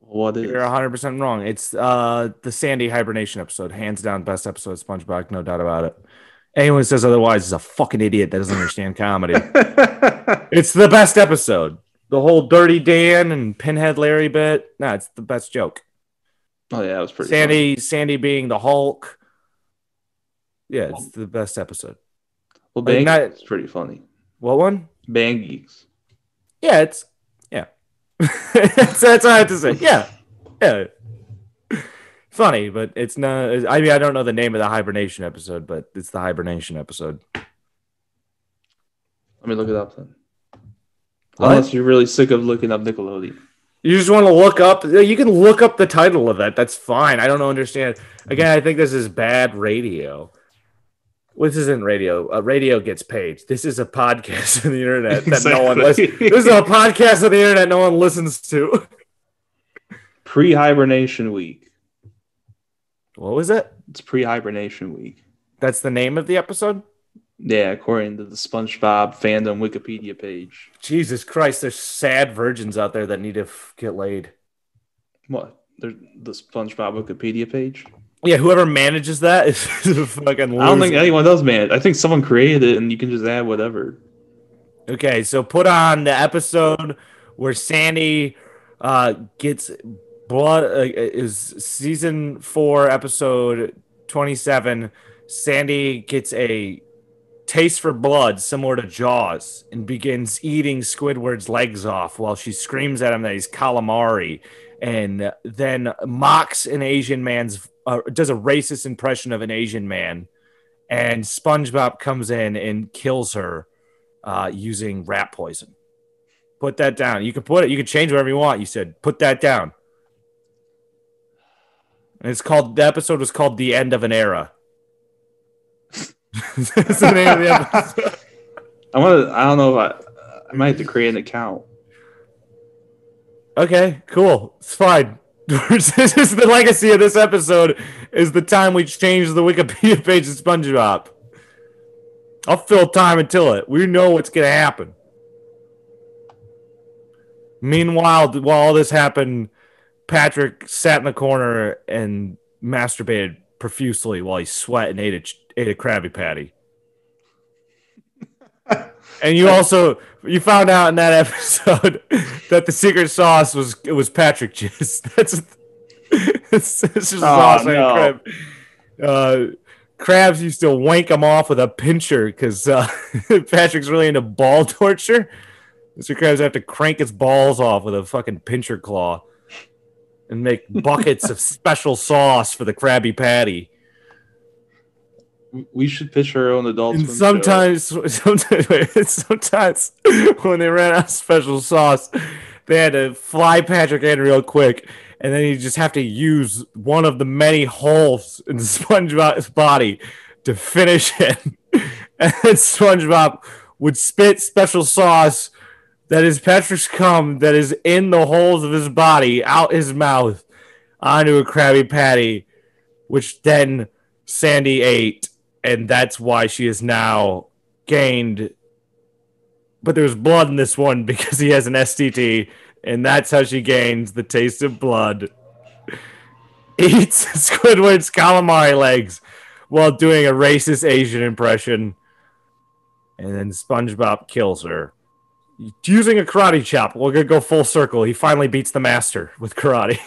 What is? You're 100% wrong. It's the Sandy hibernation episode. Hands down, best episode of SpongeBob. No doubt about it. Anyone who says otherwise is a fucking idiot that doesn't understand comedy. It's the best episode. The whole Dirty Dan and Pinhead Larry bit. No, it's the best joke. Oh, yeah, it was pretty funny. Sandy being the Hulk. Yeah, it's the best episode. Well, Bang Geeks is pretty funny. What one? Bang Geeks. Yeah, that's what I have to say. Yeah. Funny, but it's not. I mean, I don't know the name of the hibernation episode, but it's the hibernation episode. Let me look it up then. What? Unless you're really sick of looking up Nickelodeon. You just want to look up. You can look up the title of that. That's fine. I don't understand. Again, I think this is bad radio. This isn't radio. Radio gets paid. This is a podcast on the internet that no one listens. This is a podcast on the internet no one listens to. Pre-hibernation week. What was it? It's pre-hibernation week. That's the name of the episode? Yeah, according to the SpongeBob fandom Wikipedia page. Jesus Christ, there's sad virgins out there that need to get laid. What? The SpongeBob Wikipedia page? Yeah, whoever manages that is a fucking loser. I don't think anyone does manage. I think someone created it and you can just add whatever. Okay, so put on the episode where Sandy gets blood. Is season 4, episode 27. Sandy gets a taste for blood similar to Jaws and begins eating Squidward's legs off while she screams at him that he's calamari, and then mocks an Asian man's does a racist impression of an Asian man, and SpongeBob comes in and kills her using rat poison. Put that down. You can put it. You can change whatever you want. You said put that down. And it's called. The episode was called "The End of an Era." That's the name of the episode. I don't know if I might have to create an account. Okay, cool. It's fine. This is the legacy of this episode. Is the time we change the Wikipedia page of SpongeBob. I'll fill time until it. We know what's gonna happen. Meanwhile, while all this happened, Patrick sat in the corner and masturbated profusely while he sweat and ate a Krabby Patty. And you found out in that episode that the secret sauce was Patrick jizz. It's just sauce on crab. Crabs used to wank them off with a pincher because Patrick's really into ball torture. Mr. Krabs have to crank his balls off with a fucking pincher claw and make buckets of special sauce for the Krabby Patty. We should pitch our own adult and swim sometimes when they ran out of special sauce, they had to fly Patrick in real quick, and then you just have to use one of the many holes in SpongeBob's body to finish it. And then SpongeBob would spit special sauce that is Patrick's cum that is in the holes of his body, out his mouth, onto a Krabby Patty, which then Sandy ate. And that's why she is now gained. But there's blood in this one because he has an STD. And that's how she gains the taste of blood. Eats Squidward's calamari legs while doing a racist Asian impression. And then SpongeBob kills her. Using a karate chop. We're going to go full circle. He finally beats the master with karate.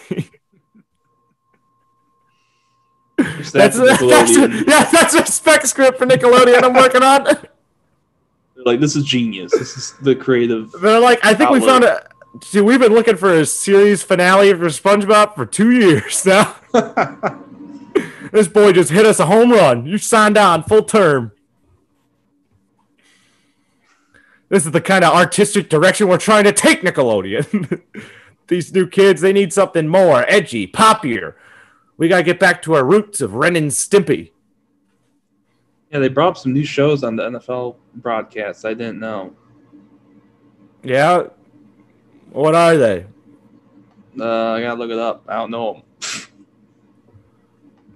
That's a spec script for Nickelodeon I'm working on. They're like, this is genius. This is the creative. They're like, I think we found it. See, we've been looking for a series finale for SpongeBob for 2 years now. This boy just hit us a home run. You signed on full term. This is the kind of artistic direction we're trying to take Nickelodeon. These new kids, they need something more edgy, poppier. We got to get back to our roots of Ren and Stimpy. Yeah, they brought up some new shows on the NFL broadcast. I didn't know. Yeah? What are they? I got to look it up. I don't know them.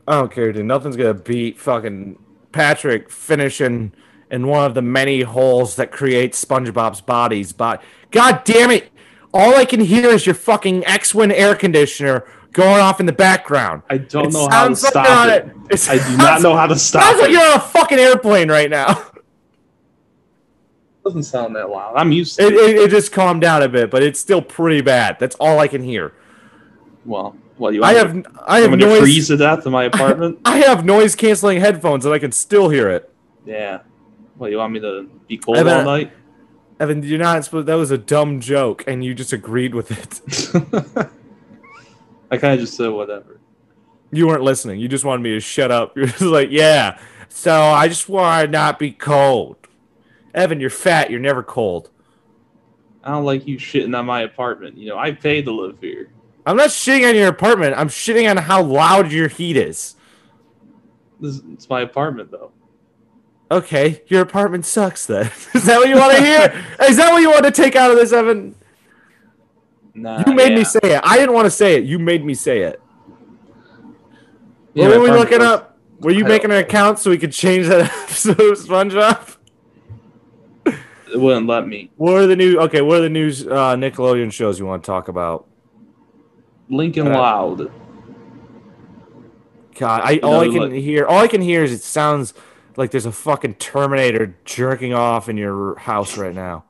I don't care, dude. Nothing's going to beat fucking Patrick finishing in one of the many holes that creates SpongeBob's body's body. God damn it! All I can hear is your fucking X-Wing air conditioner going off in the background. I don't know how to stop it. I do not know how to stop it. Sounds like you're on a fucking airplane right now. Doesn't sound that loud. I'm used to it. It just calmed down a bit, but it's still pretty bad. That's all I can hear. Well, what do you want? I have noise. To freeze to death in my apartment. I have noise canceling headphones and I can still hear it. Yeah. What, you want me to be cold all night? Evan, you're not supposed. That was a dumb joke, and you just agreed with it. I kind of just said whatever. You weren't listening. You just wanted me to shut up. You're just like, yeah. So I just want to not be cold. Evan, you're fat. You're never cold. I don't like you shitting on my apartment. You know, I pay to live here. I'm not shitting on your apartment. I'm shitting on how loud your heat is. It's my apartment, though. Okay, your apartment sucks then. Is that what you want to hear? Is that what you want to take out of this, Evan? Nah, you made me say it. I didn't want to say it. You made me say it. Yeah, what were we looking up? Were you making an account so we could change that episode of SpongeBob? It wouldn't let me. What are the new Nickelodeon shows you want to talk about? Lincoln Loud. God, all I can hear is it sounds like there's a fucking Terminator jerking off in your house right now.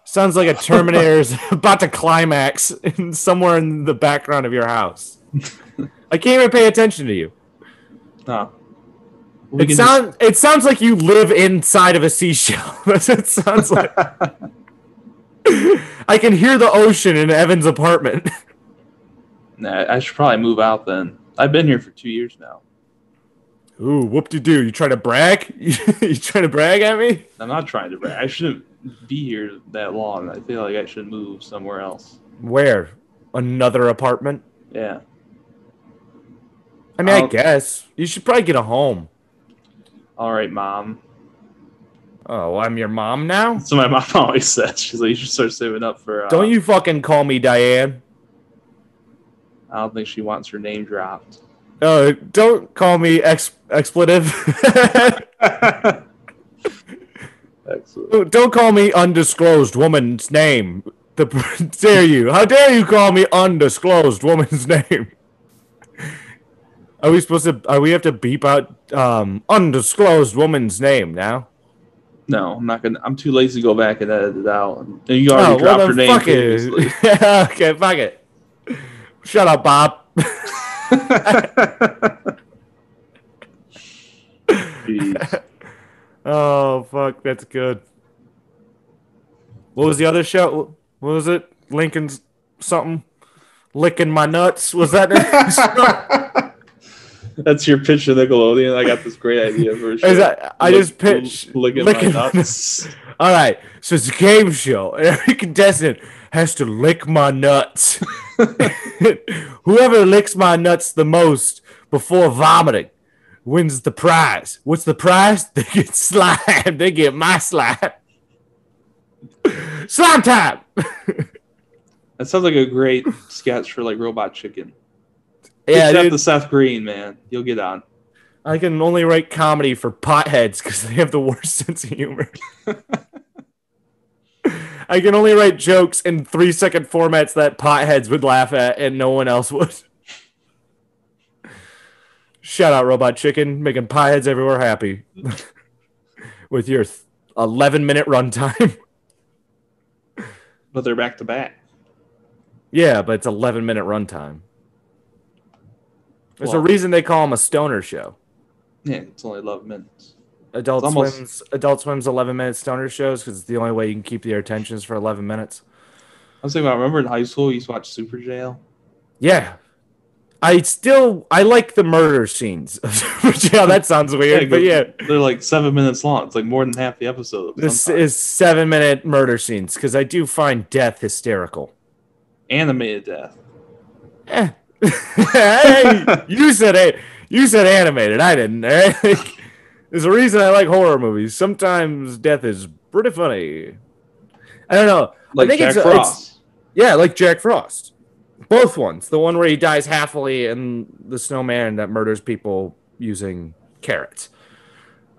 Sounds like a Terminator is about to climax somewhere in the background of your house. I can't even pay attention to you. No. It sounds like you live inside of a seashell. That's what it sounds like. I can hear the ocean in Evan's apartment. Nah, I should probably move out then. I've been here for 2 years now. Ooh, whoop-de-doo. You trying to brag? You trying to brag at me? I'm not trying to brag. I shouldn't be here that long. I feel like I should move somewhere else. Where? Another apartment? Yeah. I mean, I guess. You should probably get a home. All right, Mom. Oh, I'm your mom now? So my mom always says. She's like, you should start saving up for... Don't you fucking call me Diane. I don't think she wants her name dropped. Oh, don't call me expletive. Excellent. Don't call me undisclosed woman's name. Dare you? How dare you call me undisclosed woman's name? Are we supposed to? Are we have to beep out undisclosed woman's name now? No, I'm not gonna. I'm too lazy to go back and edit it out. And you already dropped her name previously. Okay, fuck it. Shut up, Bob. Jeez. Oh fuck, that's good. What was the other show? What was it? Lincoln's something? Licking my nuts? Was that it? That's your pitch to Nickelodeon. I got this great idea for a show. I just pitched licking my nuts. All right, so it's a game show, and every contestant has to lick my nuts. Whoever licks my nuts the most before vomiting wins the prize. What's the prize? They get slime. They get my slime. Slime time. That sounds like a great sketch for like Robot Chicken. Yeah, except the Seth Green, man. You'll get on. I can only write comedy for potheads because they have the worst sense of humor. I can only write jokes in 3-second formats that potheads would laugh at and no one else would. Shout out Robot Chicken, making potheads everywhere happy. With your 11-minute runtime. But they're back to back. Yeah, but it's 11-minute runtime. There's a reason they call them a stoner show. Yeah, it's only 11 minutes. Adult Swim's 11-minute stoner shows because it's the only way you can keep their attentions for 11 minutes. I was thinking about, remember in high school we used to watch Super Jail? Yeah. I like the murder scenes. Yeah, that sounds weird, but yeah. They're like 7 minutes long. It's like more than half the episode. This is 7-minute murder scenes because I do find death hysterical. Animated death. Hey, you said animated. I didn't. There's a reason I like horror movies. Sometimes death is pretty funny. I don't know. Like I think Jack Frost. Yeah, like Jack Frost. Both ones. The one where he dies happily and the snowman that murders people using carrots.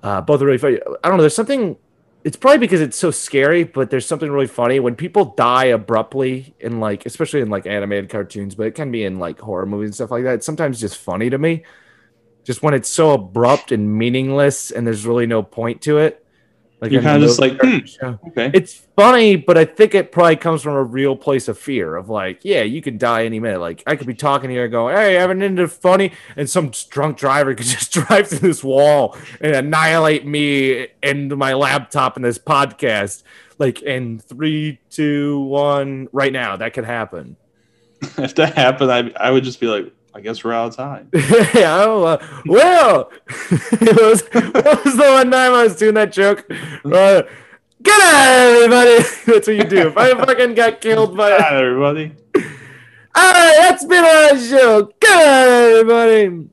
Both are really funny. I don't know. There's something... It's probably because it's so scary, but there's something really funny when people die abruptly in like, especially in like animated cartoons, but it can be in like horror movies and stuff like that. It's sometimes just funny to me, just when it's so abrupt and meaningless and there's really no point to it. Like you're kind of just like, okay. It's funny, but I think it probably comes from a real place of fear of like, yeah, you could die any minute. Like I could be talking here going, hey, I have an into funny, and some drunk driver could just drive through this wall and annihilate me and my laptop in this podcast. Like in 3, 2, 1, right now, that could happen. If that happened, I would just be like, I guess we're out of time. Yeah, well, what was the one time I was doing that joke? Get out, everybody! That's what you do. If I fucking got killed by... Get out, everybody. All right, that's been our show. Get out, everybody!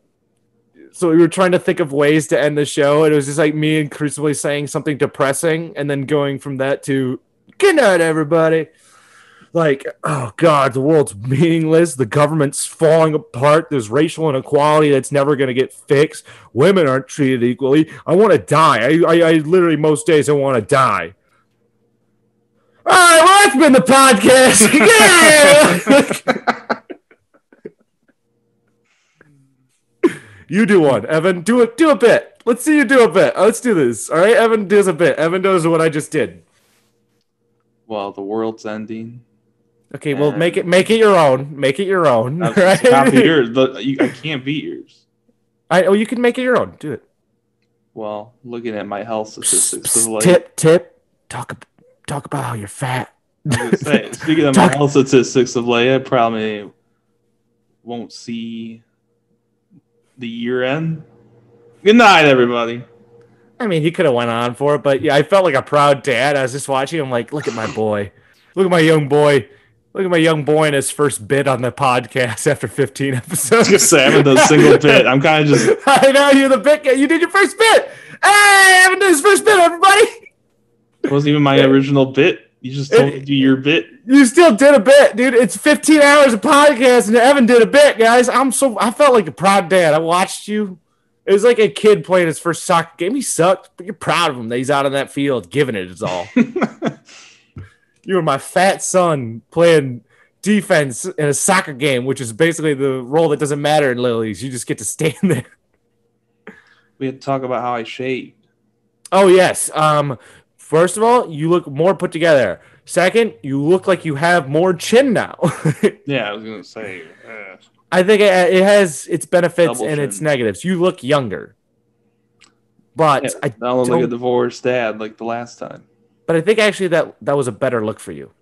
So we were trying to think of ways to end the show, and it was just like me increasingly saying something depressing, and then going from that to, get out, everybody! like, oh God, the world's meaningless. The government's falling apart. There's racial inequality that's never going to get fixed. Women aren't treated equally. I want to die. I literally most days I want to die. All right, well, that's been the podcast. Yeah. You do one, Evan. Do a bit. Let's see you do a bit. Let's do this. All right, Evan does a bit. Evan does what I just did. Well, the world's ending. Okay, well, make it your own. Make it your own. Right? Copy yours, but I can't beat yours. You can make it your own. Do it. Well, looking at my health statistics, tip. Talk about how you're fat. Speaking of my health statistics of late, I probably won't see the year end. Good night, everybody. I mean, he could have went on for it, but yeah, I felt like a proud dad. I was just watching him like, look at my boy. Look at my young boy. Look at my young boy in his first bit on the podcast after 15 episodes. Just say I haven't done a single bit. I'm kind of just... I know, you're the bit guy. You did your first bit. Hey, I haven't done his first bit, everybody. It wasn't even my original bit. You just told me to do your bit. You still did a bit, dude. It's 15 hours of podcast, and Evan did a bit, guys. I felt like a proud dad. I watched you. It was like a kid playing his first soccer game. He sucked, but you're proud of him that he's out on that field giving it his all. You were my fat son playing defense in a soccer game, which is basically the role that doesn't matter in Little Leagues. You just get to stand there. We had to talk about how I shaved. Oh, yes. First of all, you look more put together. Second, you look like you have more chin now. Yeah, I was going to say. I think it has its benefits and its negatives. You look younger. But I don't look like a divorced dad like the last time. But I think actually that was a better look for you.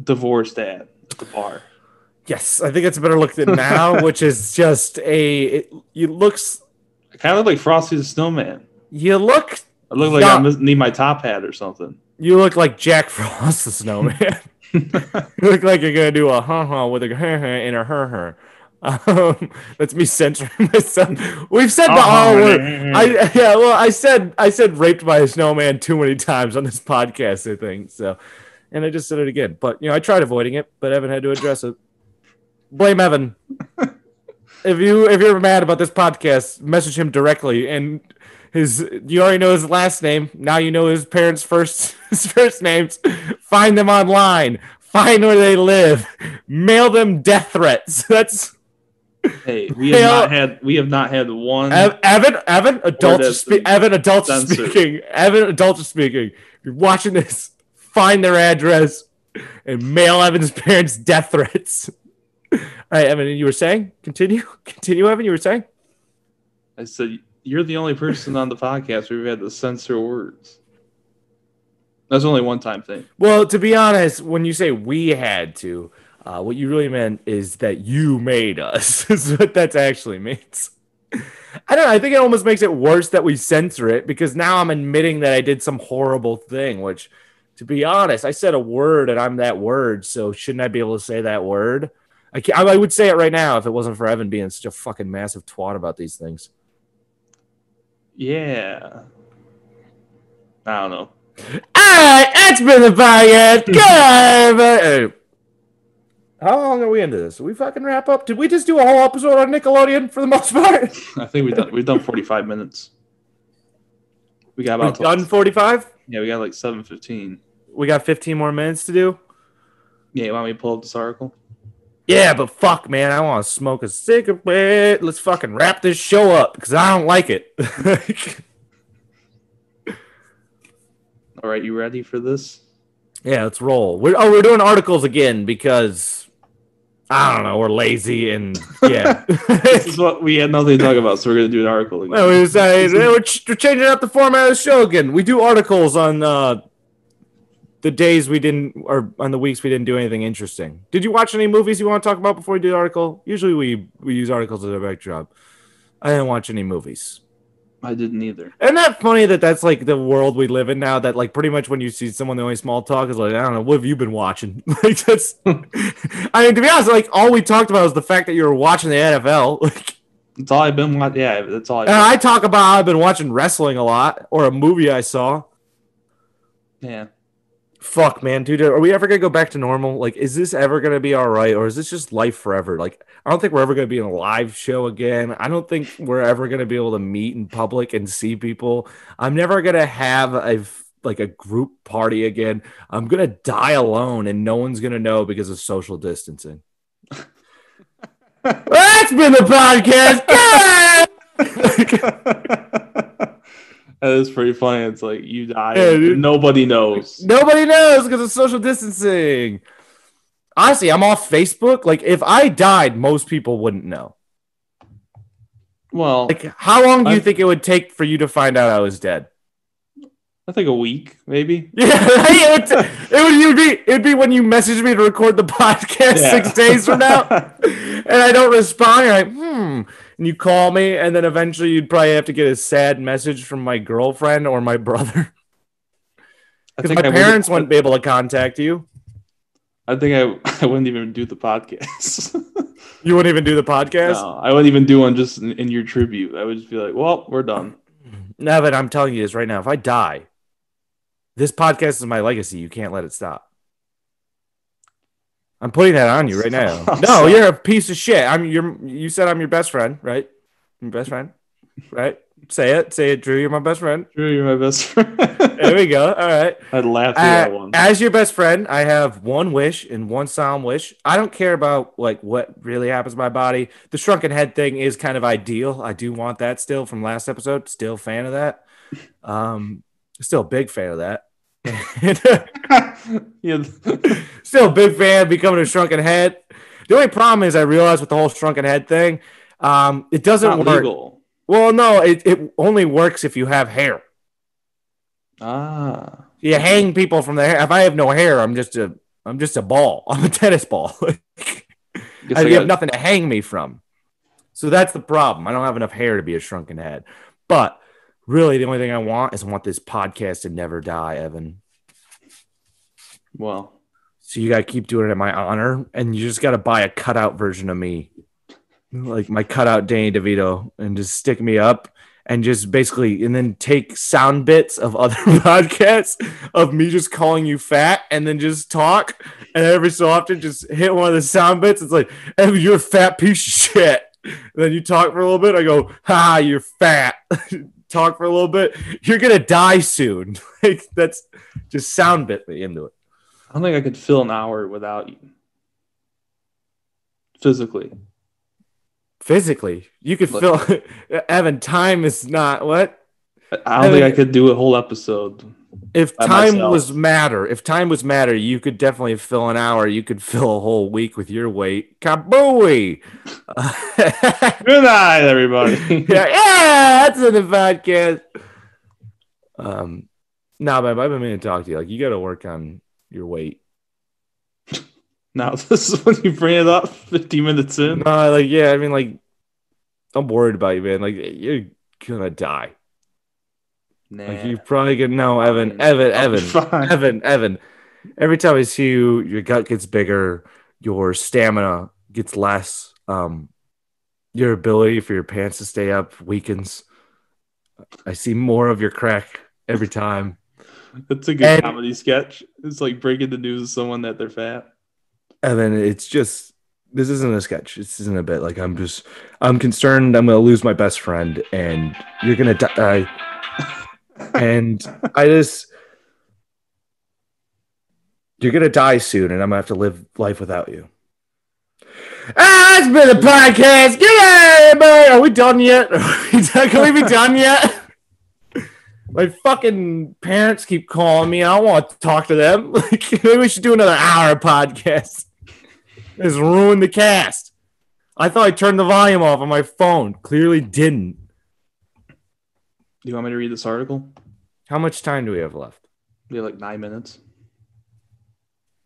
Divorced dad at the bar. Yes, I think it's a better look than now, which is just it looks... I kind of look like Frosty the Snowman. You look... I look like I need my top hat or something. You look like Jack Frost the Snowman. You look like you're going to do a ha-ha with a ha-ha and a her-her. That's me censoring myself. We've said the R word. I said raped by a snowman too many times on this podcast, I think. So, and I just said it again. But I tried avoiding it, but Evan had to address it. Blame Evan. If you're mad about this podcast, message him directly. And you already know his last name. Now you know his parents' first names. Find them online. Find where they live. Mail them death threats. That's. Hey, we have not had one. Evan, adults are speaking. Evan, adults are speaking. If you're watching this, find their address and mail Evan's parents death threats. All right, Evan, you were saying? Continue, Evan. You were saying? I said you're the only person on the podcast where we've had to censor words. That's only one-time thing. Well, to be honest, when you say we had to. What you really meant is that you made us. Is what that actually means. I don't know. I think it almost makes it worse that we censor it because now I'm admitting that I did some horrible thing, which, to be honest, I said a word and I'm that word, so shouldn't I be able to say that word? I would say it right now if it wasn't for Evan being such a fucking massive twat about these things. Yeah. I don't know. All right, that's been the podcast. Good. How long are we into this? Did we fucking wrap up? Did we just do a whole episode on Nickelodeon for the most part? I think we've done 45 minutes. We got about done 45? Yeah, we got like 7:15. We got 15 more minutes to do. Yeah, you want me to pull up this article? Yeah, but fuck, man, I want to smoke a cigarette. Let's fucking wrap this show up because I don't like it. All right, you ready for this? Yeah, let's roll. We're doing articles again because I don't know, we're lazy and yeah. This is what we had nothing to talk about, so we're gonna do an article again. Well, we're changing up the format of the show again. We do articles on the days we didn't, or on the weeks we didn't do anything interesting. Did you watch any movies you want to talk about before we do the article? Usually we use articles as a backdrop. I didn't watch any movies. I didn't either. Isn't that funny that that's like the world we live in now? That like pretty much when you see someone, the only small talk is like, I don't know, what have you been watching? Like that's. I mean, to be honest, like all we talked about was the fact that you were watching the NFL. Like, that's all I've been watching. Yeah, that's all. I talk about how I've been watching wrestling a lot, or a movie I saw. Yeah. Fuck, man, dude, are we ever gonna go back to normal? Like, is this ever gonna be all right, or is this just life forever? Like, I don't think we're ever gonna be in a live show again. I don't think we're ever gonna be able to meet in public and see people. I'm never gonna have a group party again. I'm gonna die alone, and no one's gonna know because of social distancing. That's been the podcast. That is pretty funny. It's like you die, and nobody knows. Nobody knows because of social distancing. Honestly, I'm off Facebook. Like, if I died, most people wouldn't know. Well, like, how long do you think it would take for you to find out I was dead? I think a week, maybe. Yeah, it would be when you message me to record the podcast 6 days from now, and I don't respond. You're like, and you call me, and then eventually you'd probably have to get a sad message from my girlfriend or my brother, because my parents wouldn't be able to contact you. I think I wouldn't even do the podcast. You wouldn't even do the podcast? No, I wouldn't even do one just in your tribute. I would just be like, well, we're done. No, but I'm telling you this right now. If I die, this podcast is my legacy. You can't let it stop. I'm putting that on you right now. No, you're a piece of shit. You said I'm your best friend, right? Your best friend, right? Say it, Drew. You're my best friend. Drew, you're my best friend. There we go. All right. I'd laugh at that one. As your best friend, I have one wish and one solemn wish. I don't care about like what really happens to my body. The shrunken head thing is kind of ideal. I do want that still from last episode. Still a fan of that. Still a big fan of that. Still a big fan of becoming a shrunken head. The only problem is I realized with the whole shrunken head thing, it doesn't work. Legal. Well, no, it only works if you have hair. You hang people from the hair. If I have no hair, I'm just a ball. I'm a tennis ball. I have nothing to hang me from. So that's the problem. I don't have enough hair to be a shrunken head. But really, the only thing I want is this podcast to never die, Evan. Well, so you got to keep doing it in my honor, and you just got to buy a cutout version of me, like my cutout Danny DeVito, and just stick me up, and just basically, and then take sound bits of other podcasts of me just calling you fat, and then just talk, and every so often just hit one of the sound bits. It's like, Evan, you're a fat piece of shit. And then you talk for a little bit. I go, ha, you're fat. Talk for a little bit. You're gonna die soon. Like, that's just sound bit me into it. I don't think I could fill an hour without you. Physically, you could fill. Evan, time is not what. I don't think I could do a whole episode. If time was matter, you could definitely fill an hour. You could fill a whole week with your weight. Kabooey! Good night, everybody. yeah, that's in the podcast. Nah, man, I've been meaning to talk to you. Like, you got to work on your weight. Now, this is when you bring it up 15 minutes in. No, like, yeah, I mean, like, I'm worried about you, man. Like, you're gonna die. Nah. Like, you probably gonna know, Evan. Every time I see you, your gut gets bigger, your stamina gets less, your ability for your pants to stay up weakens. I see more of your crack every time. That's a good comedy sketch. It's like breaking the news to someone that they're fat. And then it's just, this isn't a sketch. This isn't a bit. Like, I'm concerned I'm going to lose my best friend, and you're going to die. And you're going to die soon, and I'm going to have to live life without you. That's been the podcast. Good night, everybody. Are we done yet? Can we be done yet? My fucking parents keep calling me. I don't want to talk to them. Like, maybe we should do another hour podcast. Just ruin the cast. I thought I turned the volume off on my phone. Clearly didn't. Do you want me to read this article? How much time do we have left? We have like 9 minutes.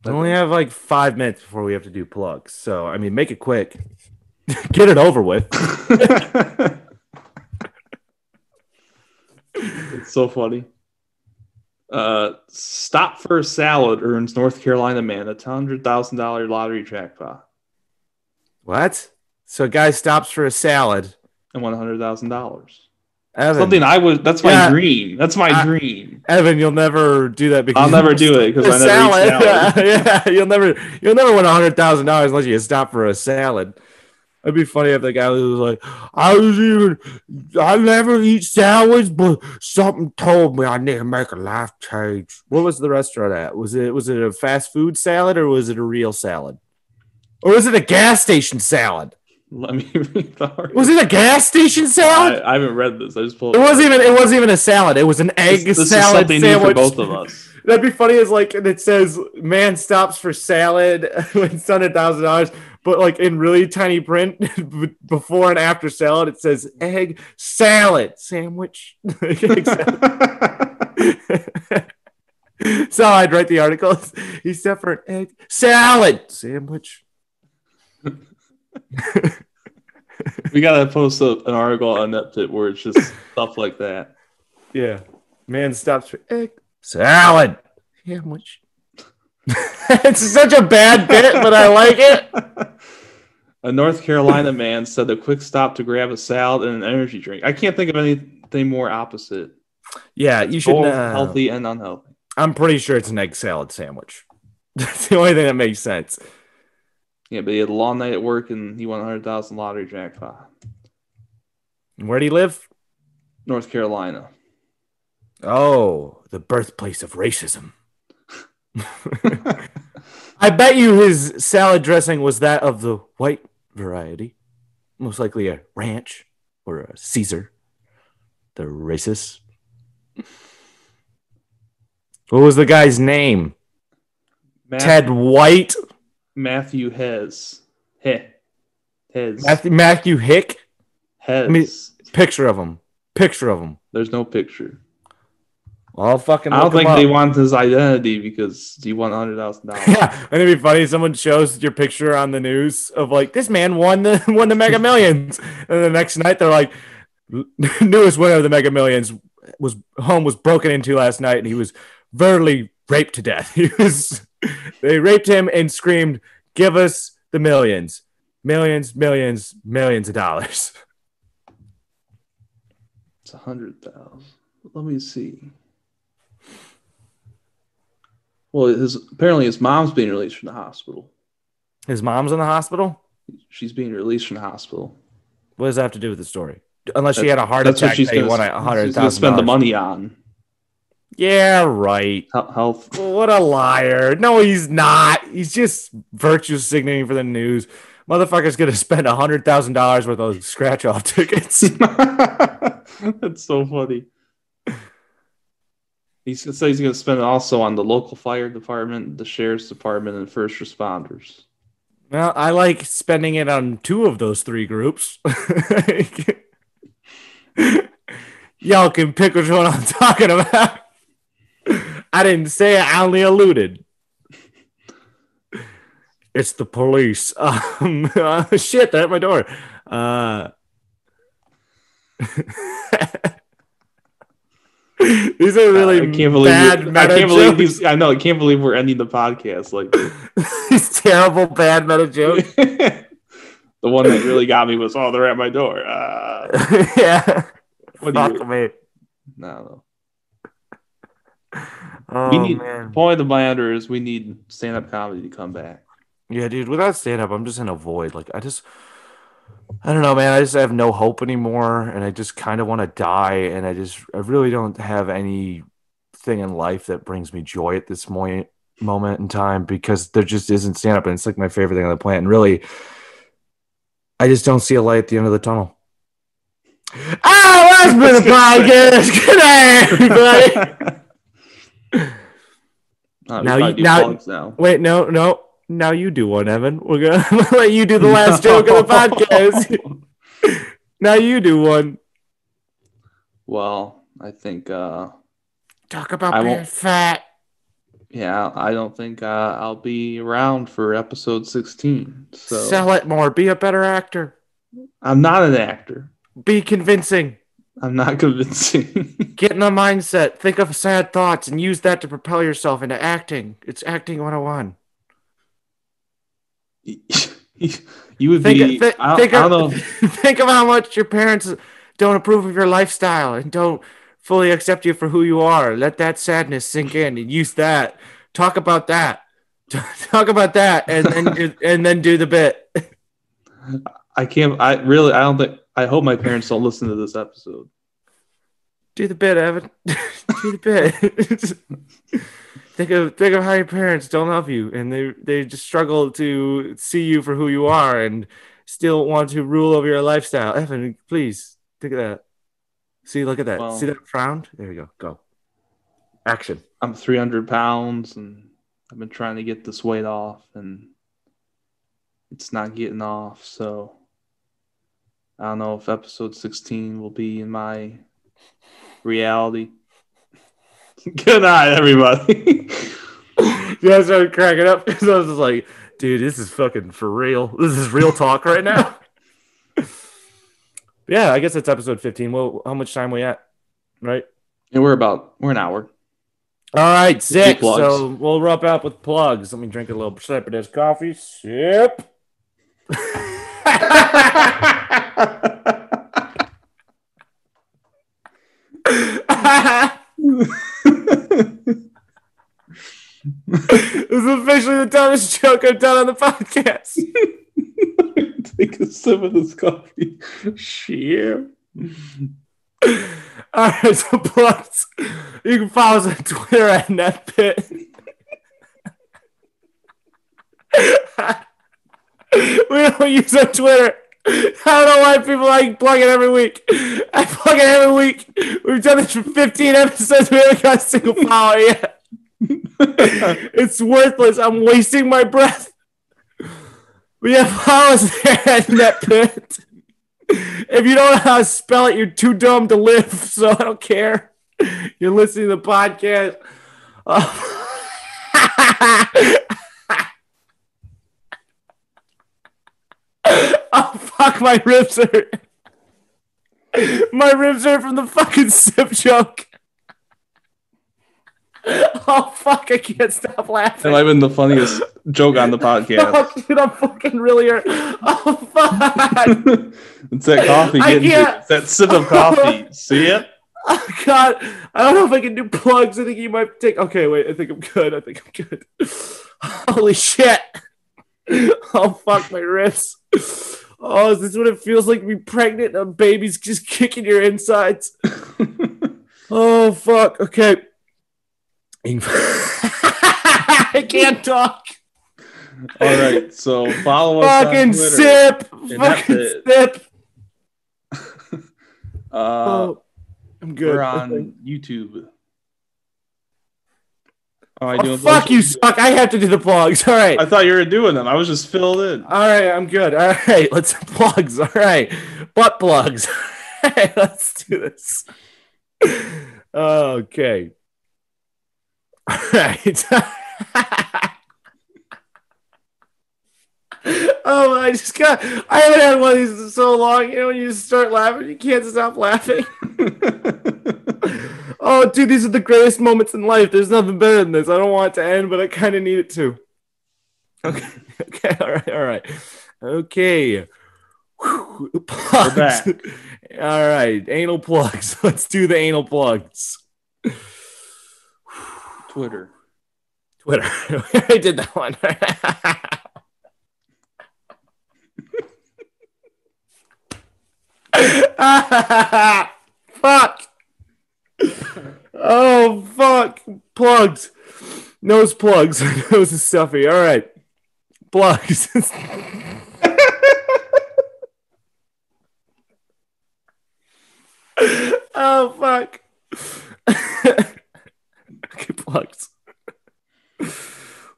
We only have like 5 minutes before we have to do plugs. So, I mean, make it quick. Get it over with. It's so funny. Stop for a salad earns North Carolina man a $100,000 lottery jackpot. What? So a guy stops for a salad and won $100,000. Evan. Something I would. That's my dream. That's my dream. Evan, you'll never do that because I'll never do it because I never eat salad. Yeah, you'll never win $100,000 unless you stop for a salad. It'd be funny if the guy was like, I never eat salads, but something told me I need to make a life change. What was the restaurant at? Was it a fast food salad or was it a real salad? Or was it a gas station salad? Let me read the article. Was it a gas station salad? I haven't read this. I just pulled it. It wasn't even a salad. It was an egg this salad is something sandwich. New for both of us. That'd be funny as like, and it says man stops for salad when it's $100,000. But like in really tiny print, before and after salad, it says egg salad sandwich. So I'd write the article. He stopped for an egg salad sandwich. We gotta post an article on Inept Pit where it's just stuff like that. Yeah, man stops for egg salad sandwich. It's such a bad bit, but I like it. A North Carolina man said a quick stop to grab a salad and an energy drink. I can't think of anything more opposite. Yeah, you should. Both healthy and unhealthy. I'm pretty sure it's an egg salad sandwich. That's the only thing that makes sense. Yeah, but he had a long night at work and he won $100,000 lottery jackpot. Where do you live? North Carolina. Oh, the birthplace of racism. I bet you his salad dressing was that of the white variety. Most likely a ranch or a Caesar. The racist. What was the guy's name? Ted White? Matthew Hez. Matthew Hick? Hez. Picture of him. There's no picture. I'll fucking. I don't think they want his identity because he won $100,000. Yeah, and it'd be funny. Someone shows your picture on the news of like this man won the Mega Millions, and the next night they're like, newest winner of the Mega Millions was broken into last night, and he was verbally raped to death. They raped him and screamed, "Give us the millions, millions of dollars." It's 100,000. Let me see. Well, apparently his mom's being released from the hospital. His mom's in the hospital? She's being released from the hospital. What does that have to do with the story? Unless she had a heart attack, she's going to spend the money on. Yeah, right. Health. What a liar. No, he's not. He's just virtue signaling for the news. Motherfucker's going to spend $100,000 worth of scratch-off tickets. That's so funny. He's going to spend it also on the local fire department, the sheriff's department, and first responders. Well, I like spending it on two of those three groups. Y'all can pick which one I'm talking about. I didn't say it, I only alluded. It's the police. Shit, they're at my door. These are really bad meta jokes. I know. I can't believe we're ending the podcast like this. These terrible bad meta jokes. The one that really got me was, "Oh, they're at my door." Yeah. Fuck me. No. Oh, man. Point of the matter is we need stand-up comedy to come back. Yeah, dude. Without stand-up, I'm just in a void. Like, I don't know, man. I just have no hope anymore, and I just kind of want to die, and I really don't have anything in life that brings me joy at this moment in time because there just isn't stand-up, and it's like my favorite thing on the planet. And really, I just don't see a light at the end of the tunnel. That's been a podcast. Good night, everybody. Wait, no. Now you do one, Evan. We're gonna let you do the last joke of the podcast. Now you do one. Well, I think talk about being fat. Yeah, I don't think I'll be around for episode 16. So sell it more. Be a better actor. I'm not an actor. Be convincing. I'm not convincing. Get in the mindset. Think of sad thoughts and use that to propel yourself into acting. It's acting 101. You would think of how much your parents don't approve of your lifestyle and don't fully accept you for who you are. Let that sadness sink in and use that. Talk about that. Talk about that, and then do the bit. I can't. I don't think. I hope my parents don't listen to this episode. Do the bit, Evan. Do the bit. Think of how your parents don't love you, and they just struggle to see you for who you are, and still want to rule over your lifestyle. Evan, please think of that. See, look at that. Well, see that frown? There you go. Go. Action. I'm 300 pounds, and I've been trying to get this weight off, and it's not getting off. So I don't know if episode 16 will be in my reality. Good night, everybody. Yeah, I started cracking up because I was just like, dude, this is fucking for real. This is real talk right now. Yeah, I guess it's episode 15. Well, how much time we at? Right? And we're an hour. All right, 6. So we'll wrap up with plugs. Let me drink a little sip of this coffee. Sip. This is officially the dumbest joke I've done on the podcast. Take a sip of this coffee. Share. All right, so plugs. You can follow us on Twitter at Inept Pit. We don't use our Twitter. I don't know why people like plugging every week. I plug it every week. We've done this for 15 episodes. We haven't got a single follower yet. It's worthless. I'm wasting my breath. We have followers there at Inept Pit. If you don't know how to spell it, you're too dumb to live, so I don't care. You're listening to the podcast. Oh, fuck, my ribs hurt. My ribs hurt from the fucking sip joke. Oh, fuck, I can't stop laughing. That might have been the funniest joke on the podcast. Oh, dude, I'm fucking really hurt. Oh, fuck. It's that coffee. It's that sip of coffee. See it? Oh, God. I don't know if I can do plugs. I think you might take... Okay, wait. I think I'm good. Holy shit. Oh, fuck, my ribs. Oh, is this what it feels like to be pregnant and a baby's just kicking your insides? Oh, fuck. Okay. I can't talk. All right, so follow us fucking on Twitter. Sip. I'm good. We're on YouTube. Fuck you, suck. I have to do the plugs. All right. I thought you were doing them. I was just filled in. All right, I'm good. All right, let's plugs. All right, butt plugs. All right, let's do this. Okay. All right. Oh, I haven't had one of these in so long. You know, when you just start laughing, you can't stop laughing. Oh, dude, these are the greatest moments in life. There's nothing better than this. I don't want it to end, but I kind of need it to. Okay, all right. Okay. Plugs. We're back. All right, anal plugs. Let's do the anal plugs. Twitter. I did that one. Fuck. Oh, fuck. Plugs. Nose plugs. Nose is stuffy. All right. Plugs. Oh, fuck. Okay, plugs.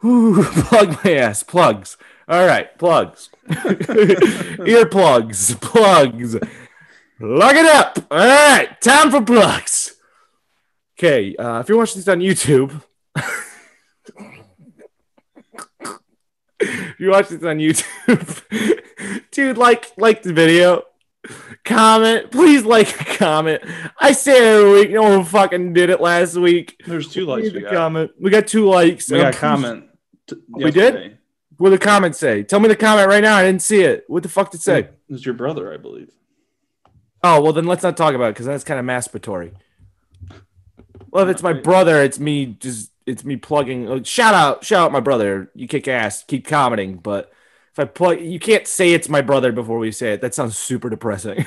Ooh, plug my ass. Plugs. All right, plugs. Earplugs. Plugs. Lock it up. All right, time for plugs. Okay, if you're watching this on YouTube, dude, like the video, comment, please comment. I say it every week. No one fucking did it last week. There's 2 likes. We got 2 likes. We got a comment. We did? What did the comment say? Tell me the comment right now. I didn't see it. What the fuck did it say? It was your brother, I believe. Oh, well, then let's not talk about it because that's kind of masturbatory. Well, if it's my brother, it's me plugging. Shout out my brother. You kick ass. Keep commenting. But if I plug, you can't say it's my brother before we say it. That sounds super depressing.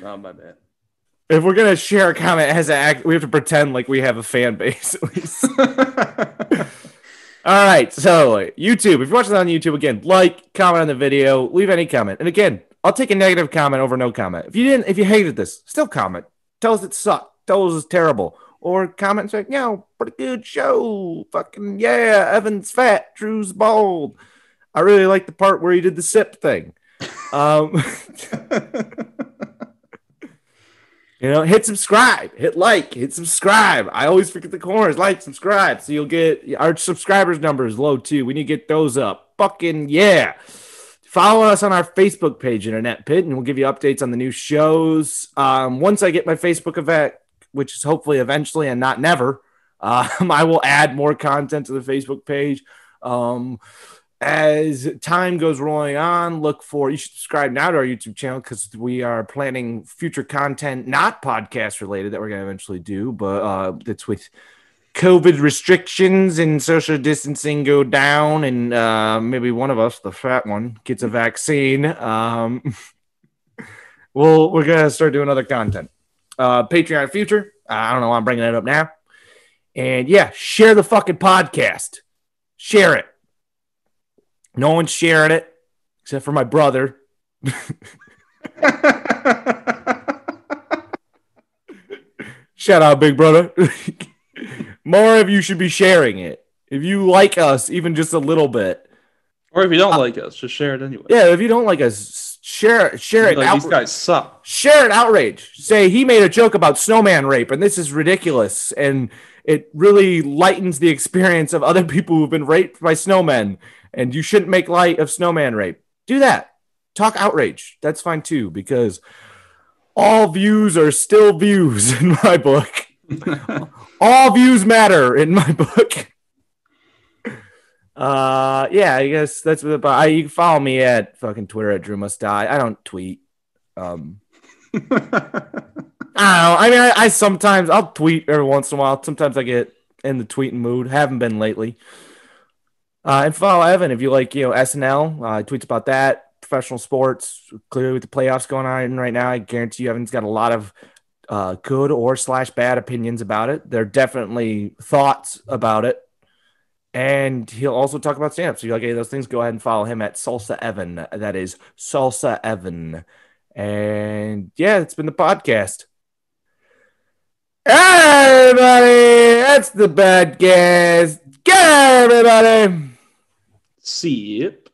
Oh, my bad. If we're gonna share a comment, we have to pretend like we have a fan base at least. All right, so YouTube. If you're watching on YouTube, again, like, comment on the video, leave any comment, and again, I'll take a negative comment over no comment. If you hated this, still comment. Tell us it sucked. Tell us it's terrible, or comment and say, pretty good show. Fucking yeah, Evan's fat, Drew's bald. I really like the part where he did the sip thing. Hit subscribe, hit like, hit subscribe. I always forget the corners. Like, subscribe, so you'll get our subscribers numbers low too. We need to get those up. Fucking yeah. Follow us on our Facebook page, Inept Pit, and we'll give you updates on the new shows. Once I get my Facebook event, which is hopefully eventually and not never, I will add more content to the Facebook page. As time goes rolling on, you should subscribe now to our YouTube channel because we are planning future content, not podcast related, that we're going to eventually do, but it's with COVID restrictions and social distancing go down, and maybe one of us, the fat one, gets a vaccine. We're going to start doing other content. Patreon future. I don't know why I'm bringing that up now. And yeah, share the fucking podcast. Share it. No one's sharing it except for my brother. Shout out, big brother. More of you should be sharing it. If you like us, even just a little bit. Or if you don't like us, just share it anyway. Yeah, if you don't like us, share it. Like, these guys suck. Share it, outrage. Say he made a joke about snowman rape, and this is ridiculous. And it really lightens the experience of other people who've been raped by snowmen. And you shouldn't make light of snowman rape. Do that. Talk outrage. That's fine too, because all views are still views in my book. All views matter in my book. Yeah, I guess that's what you can follow me at fucking Twitter at Drew Must Die. I don't tweet. I don't know. I mean, I sometimes I'll tweet every once in a while. Sometimes I get in the tweeting mood. Haven't been lately. And follow Evan if you like, SNL. Tweets about that, professional sports. Clearly, with the playoffs going on right now, I guarantee you Evan's got a lot of good or / bad opinions about it. There are definitely thoughts about it. And he'll also talk about stand-up. So you like any of those things, go ahead and follow him at Salsa Evan. That is Salsa Evan. And yeah, it's been the podcast. Hey, everybody, that's the podcast. Get everybody. See it.